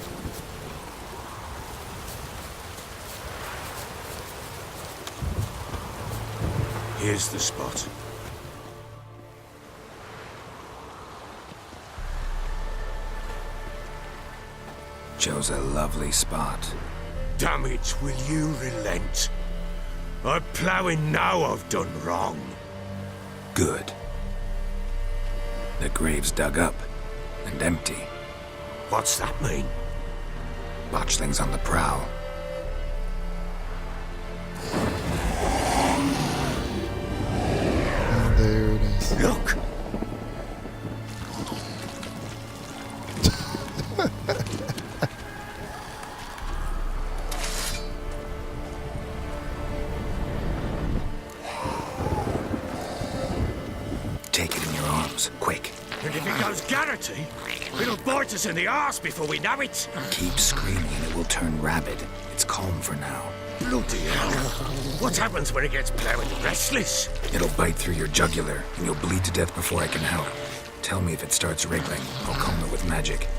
Here's the spot. Chose a lovely spot. Damn it, will you relent? I'm ploughing now I've done wrong. Good. The grave's dug up and empty. What's that mean? Botchling's on the prowl. And there it is. Look! Take it in your arms, quick. And if it goes Garrity, it'll bite us in the arse before we know it. Keep screaming and it will turn rabid. It's calm for now. Bloody hell. What happens when it gets plowing restless? It'll bite through your jugular and you'll bleed to death before I can help. Tell me if it starts wriggling. I'll calm it with magic.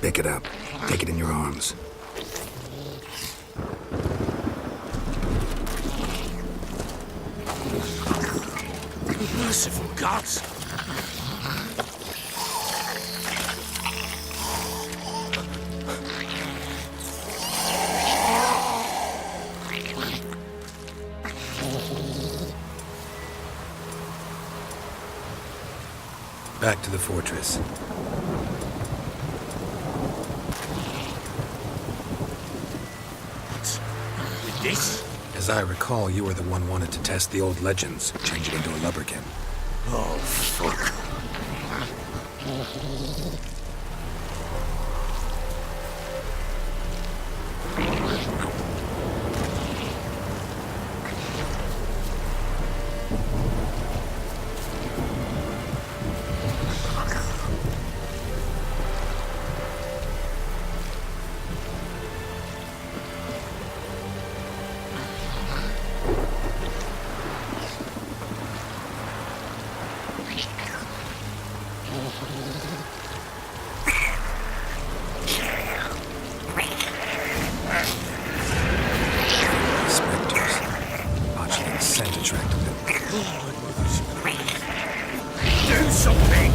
Pick it up. Take it in your arms. Merciful gods! Back to the fortress. With this? As I recall, you were the one wanted to test the old legends, change it into a lubberkin. Oh, fuck. Spectres. Botchling's scent attracted them. Do something!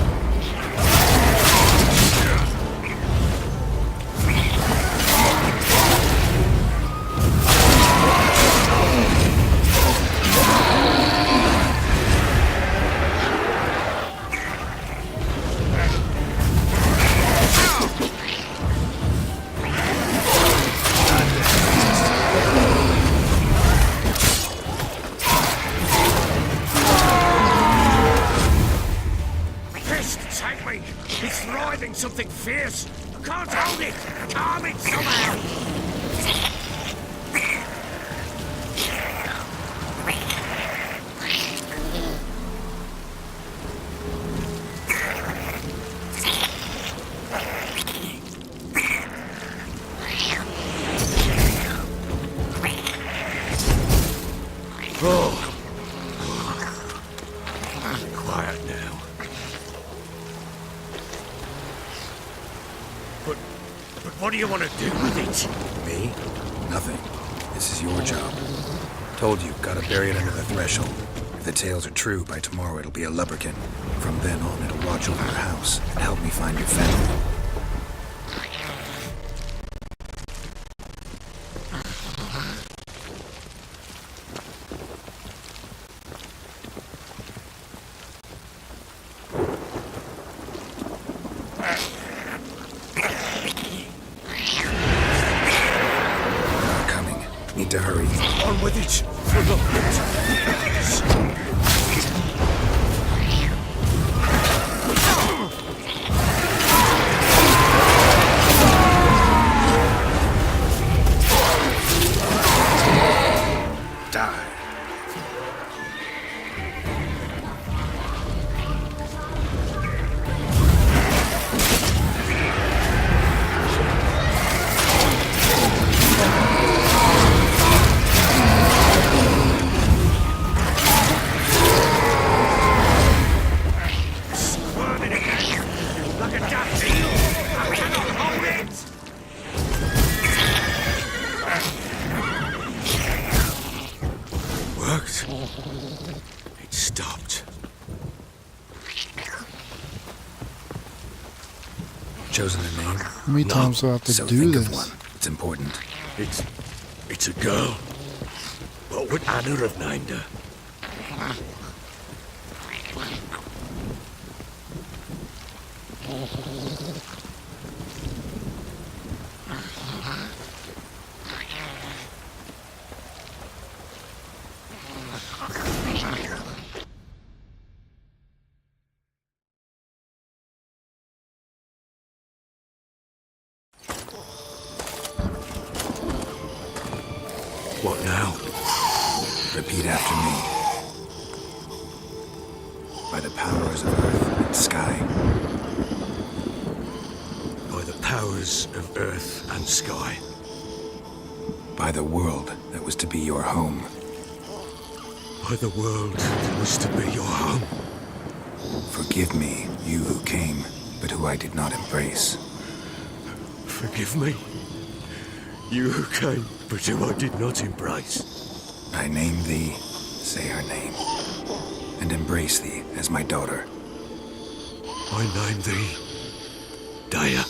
Take me! It's writhing something fierce! I can't hold it! Calm it somehow! Oh. Quiet now. But what do you want to do with it? Me? Nothing. This is your job. Told you, gotta bury it under the threshold. If the tales are true, by tomorrow it'll be a lubberkin. From then on, it'll watch over your house and help me find your family. Need to hurry. On with it! For the Die. chosen a name? How many times do I have to So do think this? of one. It's important. It's a girl. What would Anna have named her? What now? Repeat after me. By the powers of earth and sky. By the powers of earth and sky. By the world that was to be your home. By the world that was to be your home. Forgive me, you who came, but who I did not embrace. Forgive me. You who came, but who I did not embrace. I name thee, say her name, and embrace thee as my daughter. I name thee Daya,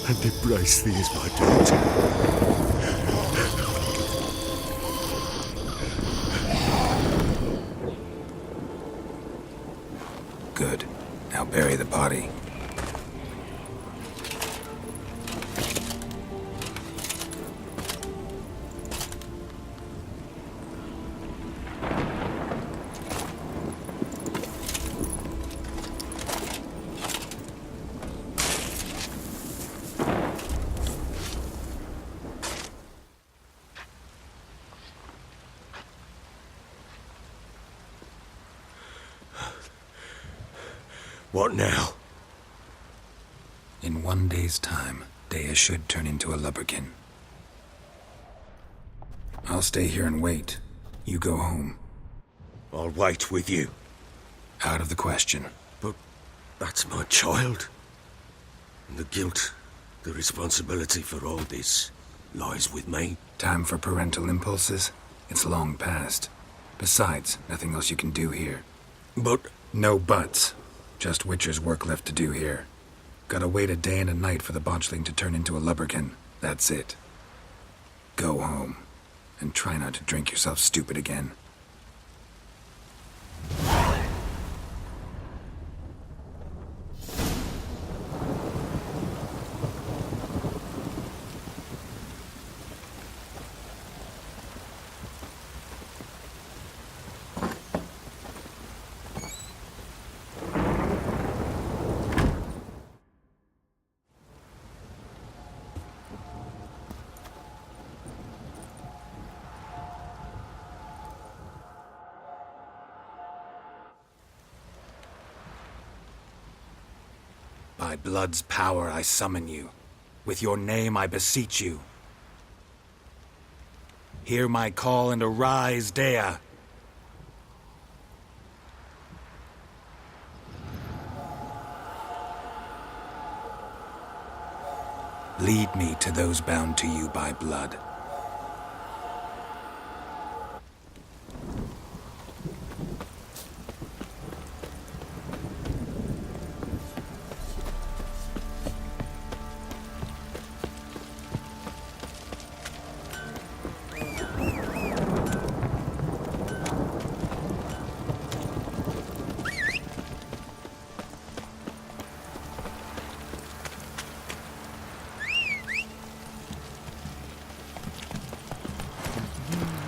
and embrace thee as my daughter. Good. Now bury the body. What now? In 1 day's time, Dea should turn into a lubberkin. I'll stay here and wait. You go home. I'll wait with you. Out of the question. But that's my child. And the guilt, the responsibility for all this lies with me. Time for parental impulses? It's long past. Besides, nothing else you can do here. But... No buts. Just Witcher's work left to do here. Gotta wait a day and a night for the botchling to turn into a lubberkin. That's it. Go home. And try not to drink yourself stupid again. By blood's power I summon you. With your name I beseech you. Hear my call and arise, Dea. Lead me to those bound to you by blood.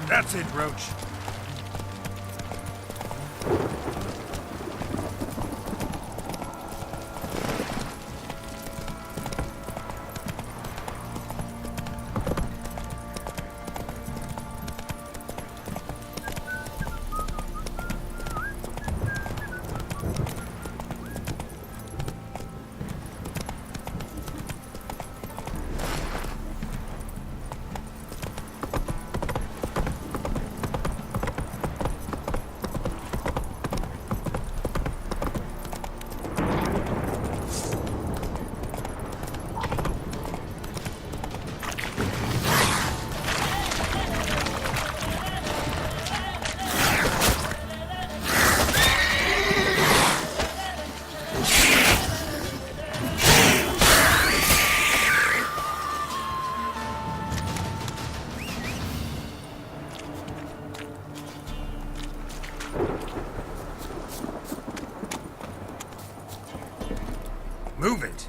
That's it, Roach. Move it!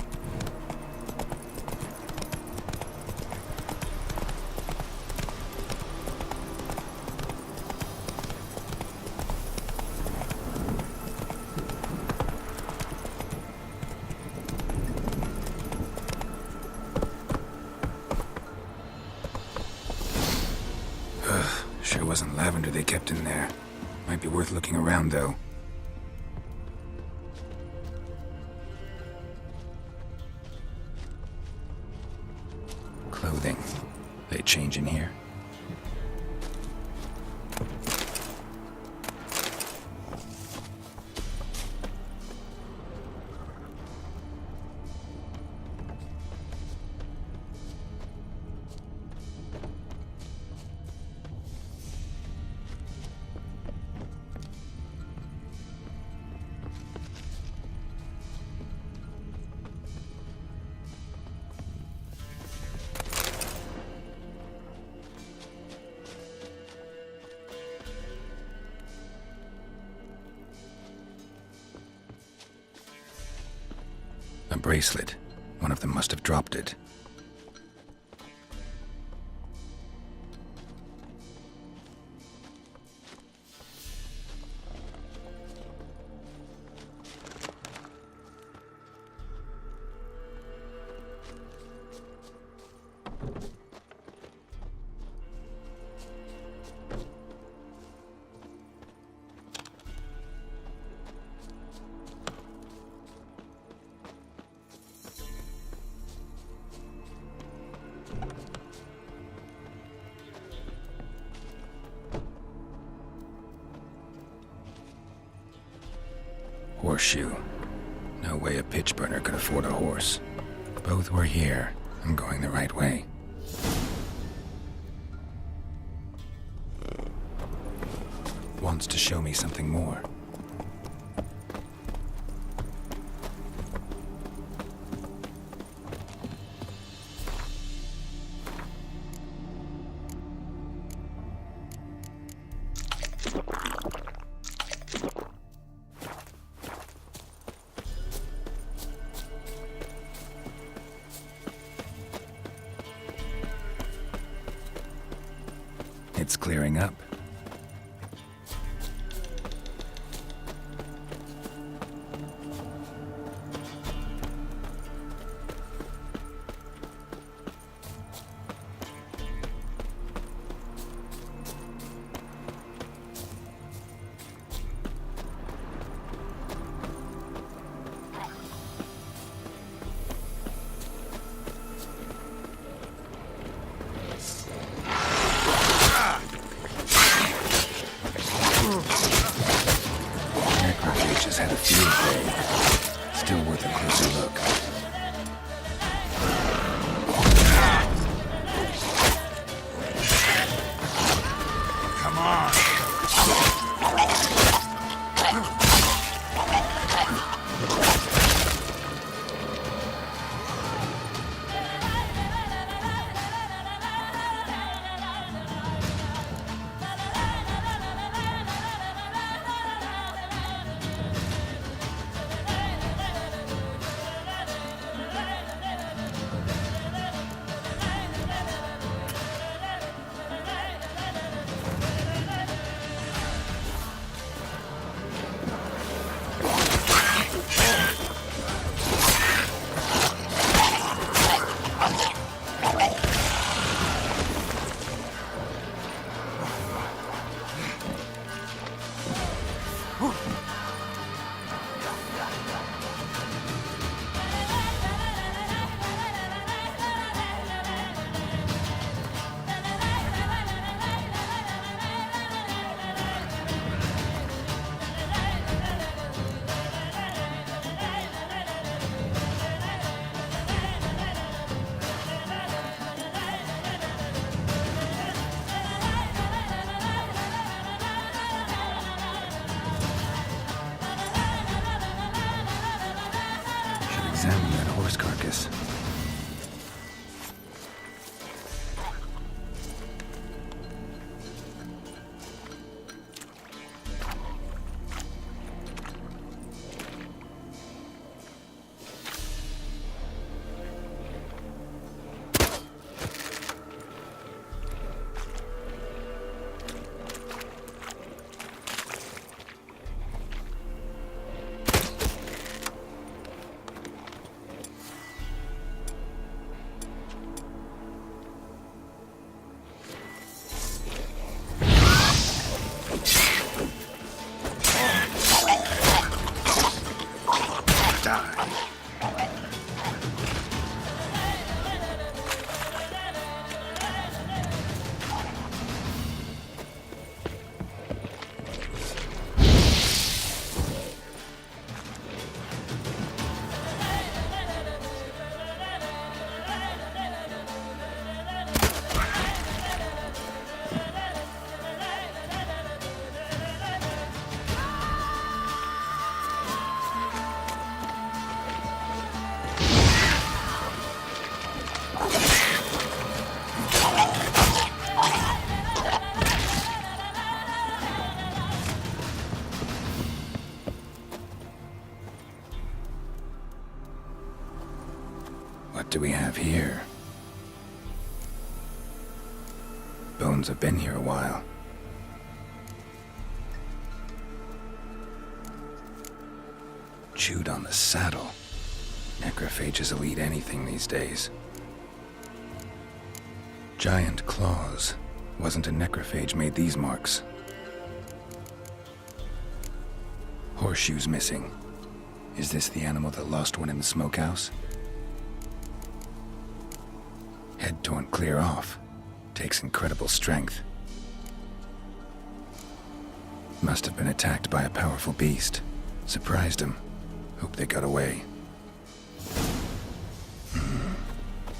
Sure wasn't lavender they kept in there. Might be worth looking around, though. Clothing. They change in here? A bracelet. One of them must have dropped it. Horseshoe. No way a pitch burner could afford a horse. Both were here. I'm going the right way. Wants to show me something more. It's clearing up. Necrophage had a field day. Still worth a closer look. Come on! Examine that horse carcass. What do we have here? Bones have been here a while. Chewed on the saddle. Necrophages will eat anything these days. Giant claws. Wasn't a necrophage made these marks. Horseshoes missing. Is this the animal that lost one in the smokehouse? Head torn clear off. Takes incredible strength. Must have been attacked by a powerful beast. Surprised him. Hope they got away.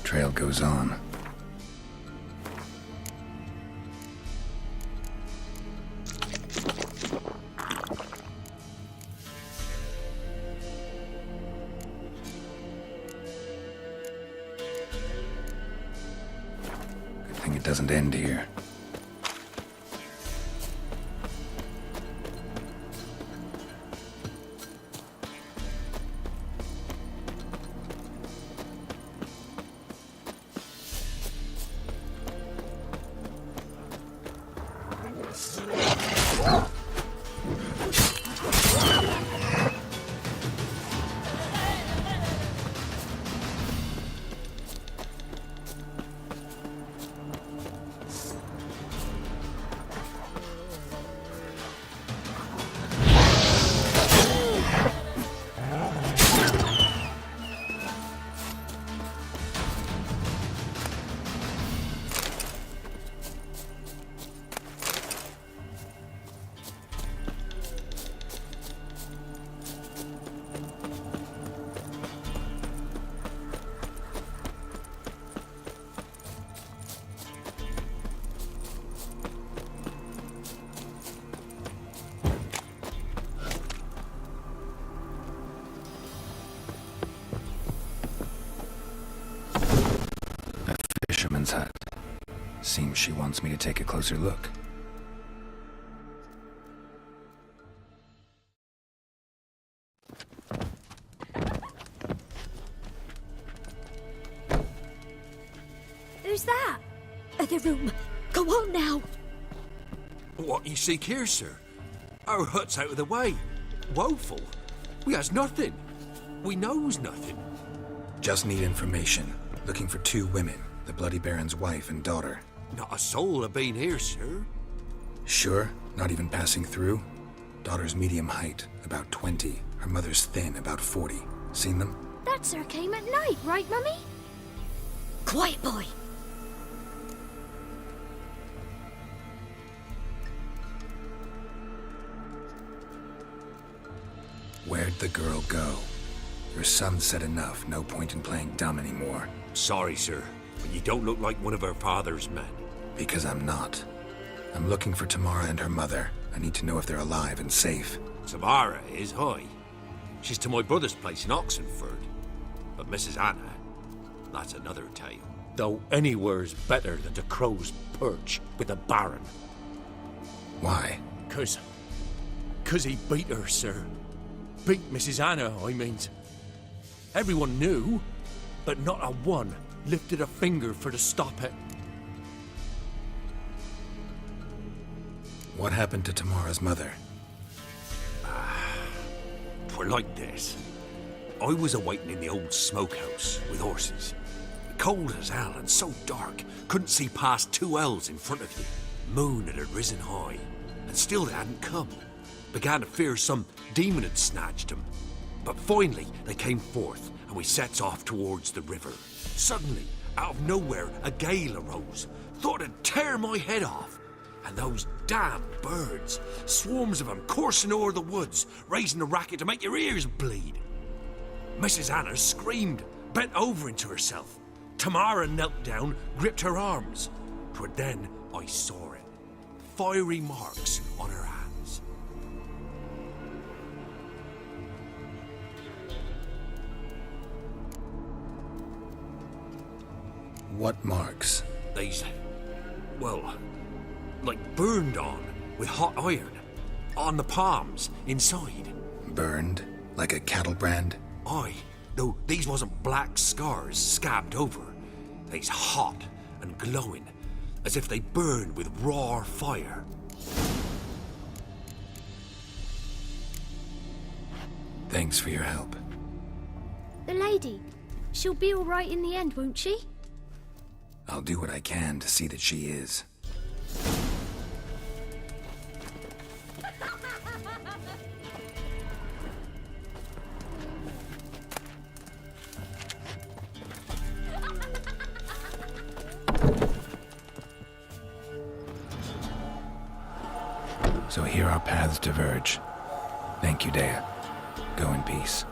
Trail goes on. Good thing it doesn't end here. Fisherman's hut. Seems she wants me to take a closer look. Who's that? The room. Go on now. What you seek here, sir? Our hut's out of the way. Woeful. We has nothing. We knows nothing. Just need information. Looking for 2 women. The Bloody Baron's wife and daughter. Not a soul have been here, sir. Sure? Not even passing through? Daughter's medium height, about 20. Her mother's thin, about 40. Seen them? That sir came at night, right, Mummy? Quiet, boy. Where'd the girl go? Your son said enough. No point in playing dumb anymore. Sorry, sir, but you don't look like one of her father's men. Because I'm not. I'm looking for Tamara and her mother. I need to know if they're alive and safe. Tamara is, hi. She's to my brother's place in Oxenford. But Mrs. Anna, that's another tale. Though anywhere's better than to Crow's Perch with the Baron. Why? 'Cause he beat her, sir. Beat Mrs. Anna, I mean. Everyone knew, but not a one lifted a finger for to stop it. What happened to Tamara's mother? Twere like this. I was awaiting in the old smokehouse with horses. Cold as hell and so dark, couldn't see past 2 ells in front of you. Moon had risen high, and still they hadn't come. Began to fear some demon had snatched them. But finally, they came forth, and we sets off towards the river. Suddenly, out of nowhere, a gale arose. Thought it'd tear my head off. And those damn birds, swarms of them coursing o'er the woods, raising a racket to make your ears bleed. Mrs. Anna screamed, bent over into herself. Tamara knelt down, gripped her arms. 'Twere then I saw it. Fiery marks on her hands. What marks? These, well, like burned on with hot iron. On the palms, inside. Burned? Like a cattle brand? Aye, Though these wasn't black scars scabbed over. They's hot and glowing, as if they burned with raw fire. Thanks for your help. The lady. She'll be all right in the end, won't she? I'll do what I can to see that she is. So here our paths diverge. Thank you, Dea. Go in peace.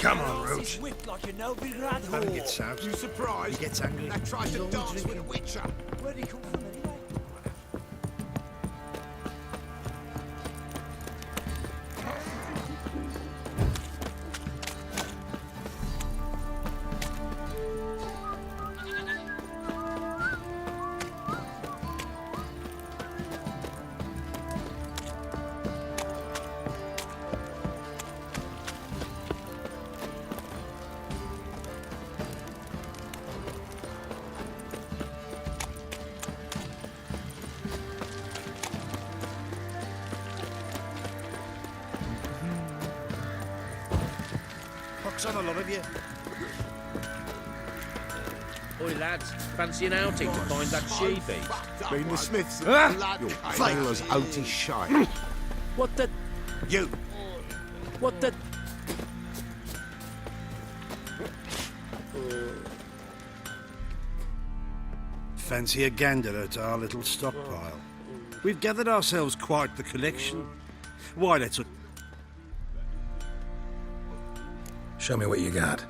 Come on, Roach. Like an Elby rat Better get soused. You surprised? He gets angry. That tries to dance with a witcher. Where'd he come from anyway? On a lot of you. Oi lads, fancy an outing to find that she-beast? Been the Smiths. Your failures out his shite. What the? You. What the? Fancy a gander at our little stockpile. We've gathered ourselves quite the collection. Why, let's... Show me what you got.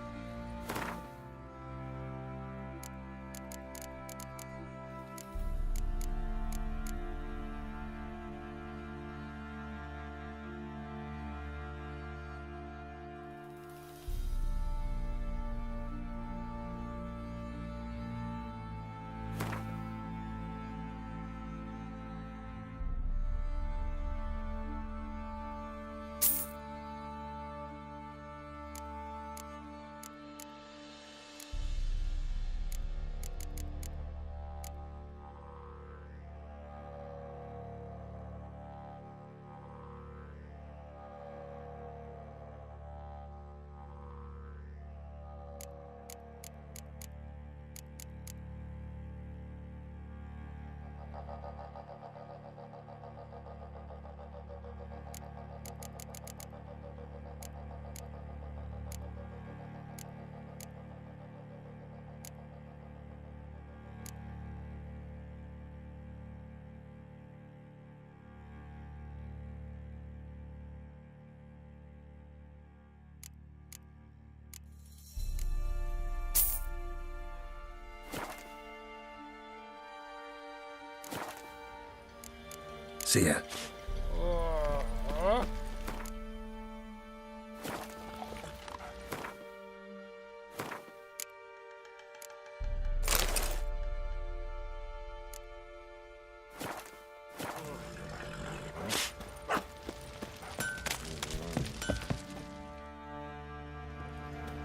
See ya.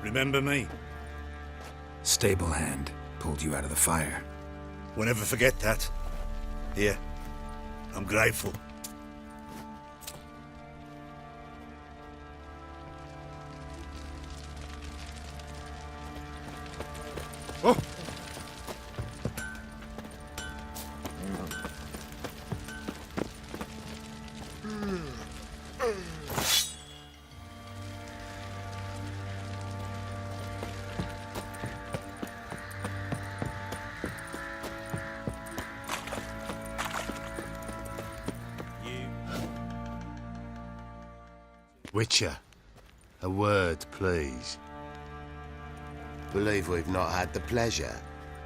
Remember me? Stable hand pulled you out of the fire. We'll never forget that. Here, I'm grateful. Oh! Witcher, a word, please. Believe we've not had the pleasure.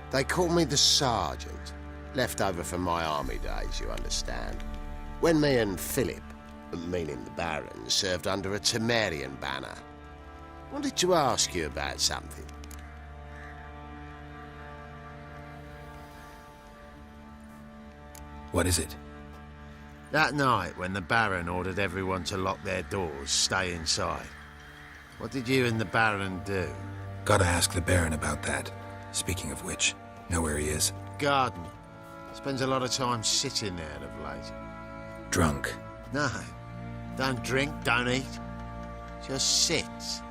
They call me the Sergeant. Left over from my army days, you understand. When me and Philip, meaning the Baron, served under a Temerian banner. Wanted to ask you about something. What is it? That night, when the Baron ordered everyone to lock their doors, stay inside, what did you and the Baron do? Gotta ask the Baron about that. Speaking of which, know where he is? Garden. Spends a lot of time sitting there of late. Drunk. No. Don't drink, don't eat. Just sits.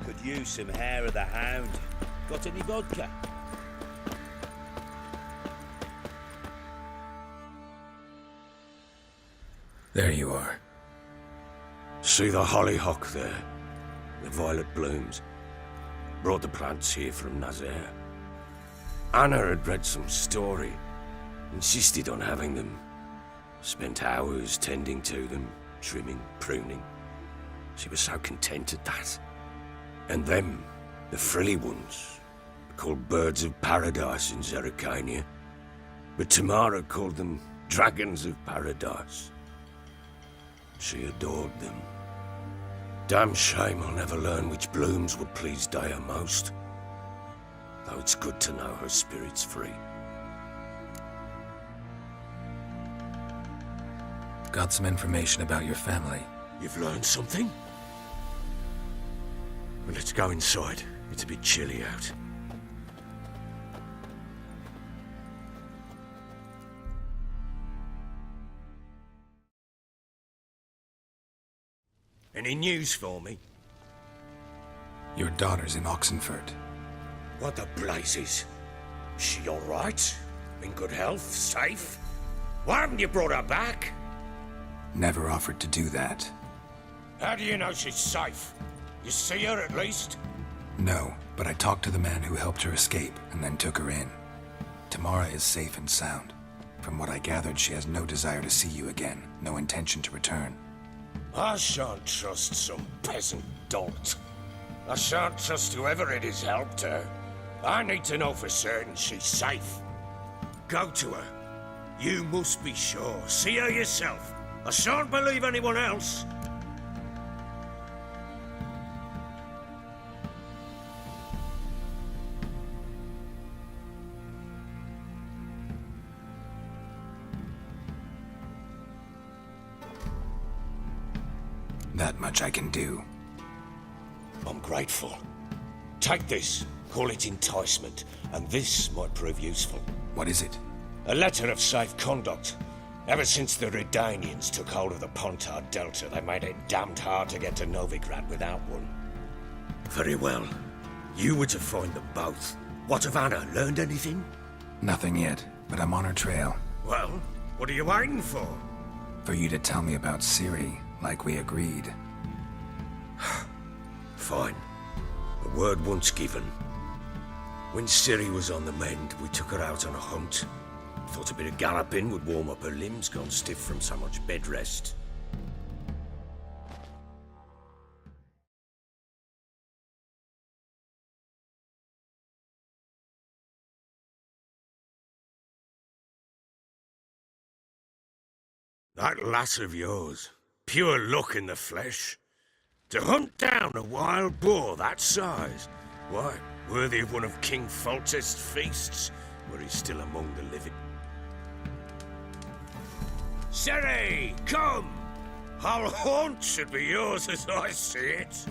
Could use some hair of the hound. Got any vodka? There you are. See the hollyhock there? The violet blooms. Brought the plants here from Nazaire. Anna had read some story. Insisted on having them. Spent hours tending to them, trimming, pruning. She was so content at that. And them, the frilly ones, called birds of paradise in Zerrikania. But Tamara called them dragons of paradise. She adored them. Damn shame I'll never learn which blooms would please Daya most. Though it's good to know her spirit's free. got some information about your family. You've learned something? Well, let's go inside. It's a bit chilly out. Any news for me? Your daughter's in Oxenfurt. What the blazes? Is she all right? In good health? Safe? Why haven't you brought her back? Never offered to do that. How do you know she's safe? You see her at least? No, but I talked to the man who helped her escape and then took her in. Tamara is safe and sound. From what I gathered, she has no desire to see you again, no intention to return. I shan't trust some peasant dolt. I shan't trust whoever it is helped her. I need to know for certain she's safe. Go to her. You must be sure. See her yourself. I shan't believe anyone else. That much I can do. I'm grateful. Take this. Call it enticement, and this might prove useful. What is it? A letter of safe conduct. Ever since the Redanians took hold of the Pontar Delta, they made it damned hard to get to Novigrad without one. Very well. You were to find them both. What of Anna? Learned anything? Nothing yet, but I'm on her trail. Well, what are you waiting for? For you to tell me about Ciri, like we agreed. Fine. A word once given. When Ciri was on the mend, we took her out on a hunt. Thought a bit of galloping would warm up her limbs, gone stiff from so much bed rest. That lass of yours, pure luck in the flesh. To hunt down a wild boar that size, why, worthy of one of King Foltest's feasts, were he still among the living. Ciri, come! Our haunt should be yours as I see it.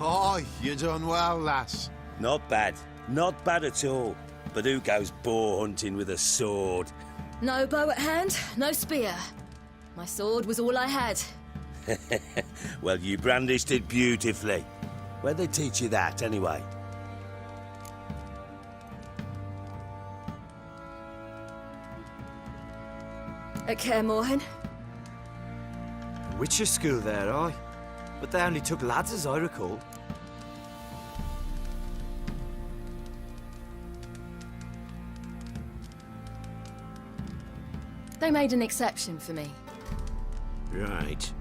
Oh, you done well, lass. Not bad. Not bad at all. But who goes boar hunting with a sword? No bow at hand, no spear. My sword was all I had. Well, you brandished it beautifully. Where'd they teach you that, anyway? At Kaer Morhen. Witcher school there, aye. But they only took lads, as I recall. They made an exception for me. Right.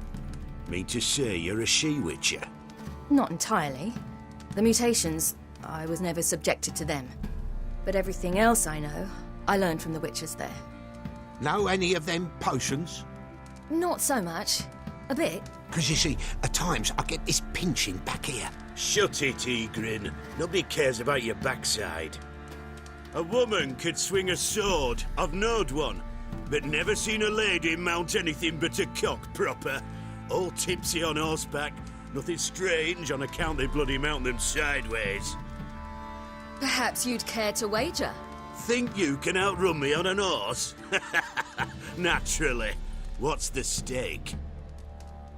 Mean to say you're a she-witcher? Not entirely. The mutations, I was never subjected to them. But everything else I know, I learned from the witches there. Know any of them potions? Not so much. A bit. Because you see, at times I get this pinching back here. Shut it, Egrin. Nobody cares about your backside. A woman could swing a sword. I've knowed one. But never seen a lady mount anything but a cock proper. All tipsy on horseback. Nothing strange on account they bloody mount them sideways. Perhaps you'd care to wager? Think you can outrun me on an horse? Naturally. What's the stake?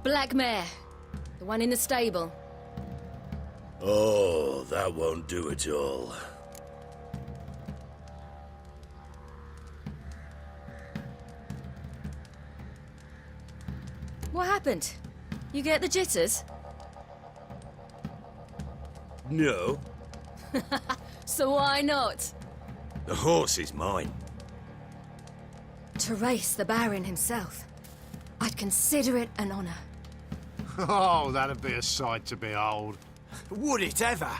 Black mare. The one in the stable. Oh, that won't do at all. What happened? You get the jitters? No. So why not? The horse is mine. To race the Baron himself. I'd consider it an honor. Oh, that'd be a sight to behold. Would it ever?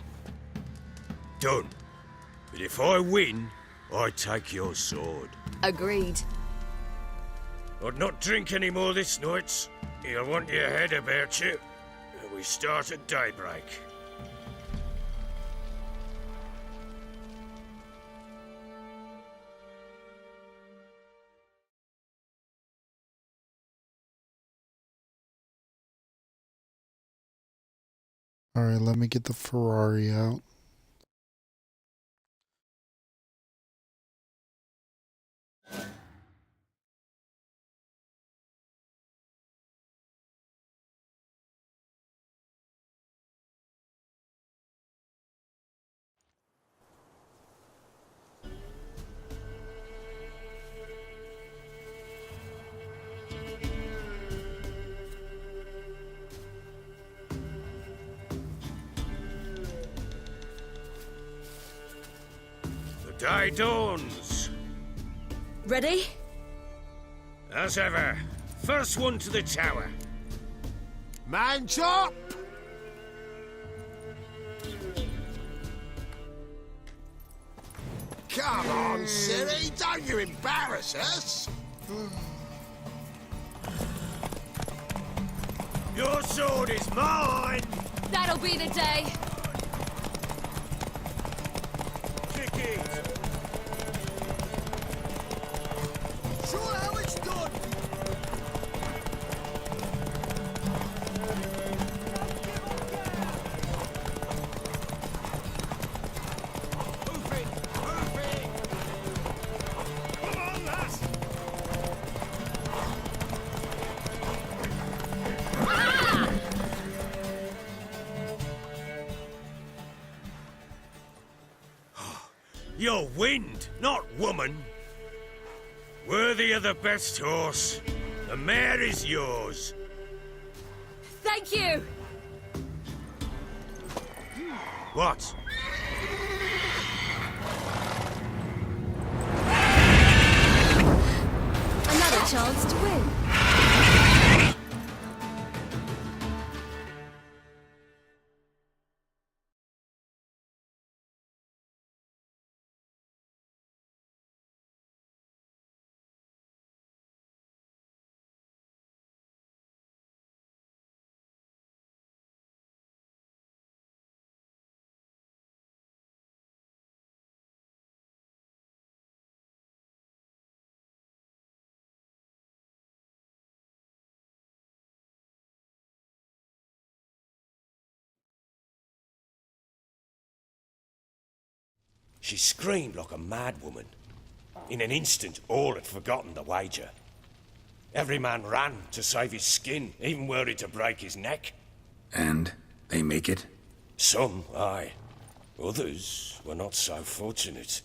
Done. But if I win, I take your sword. Agreed. I'd not drink any more this night. You'll want your head about you. We start at daybreak. Alright, let me get the Ferrari out. The day dawns. Ready? As ever, first one to the tower. Man chop! Come on, Ciri, don't you embarrass us! Your sword is mine! That'll be the day. Kick it! Show how it's done! Move it! Move it! Come on, lass! You're wind, not woman. Worthy of the best horse. The mare is yours. Thank you. What? Another chance to win. She screamed like a mad woman. In an instant, all had forgotten the wager. Every man ran to save his skin, even worried to break his neck. And they make it? Some, aye. Others were not so fortunate.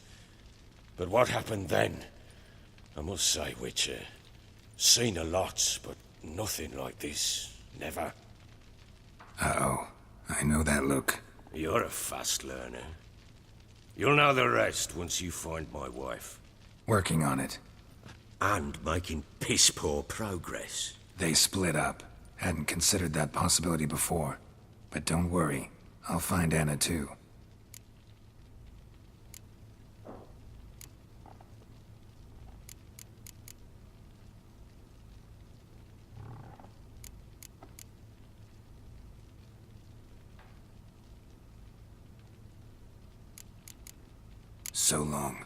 But what happened then? I must say, Witcher, seen a lot, but nothing like this. Never. Uh-oh. I know that look. You're a fast learner. You'll know the rest once you find my wife. Working on it. And making piss-poor progress. They split up. Hadn't considered that possibility before. But don't worry. I'll find Anna too. So long.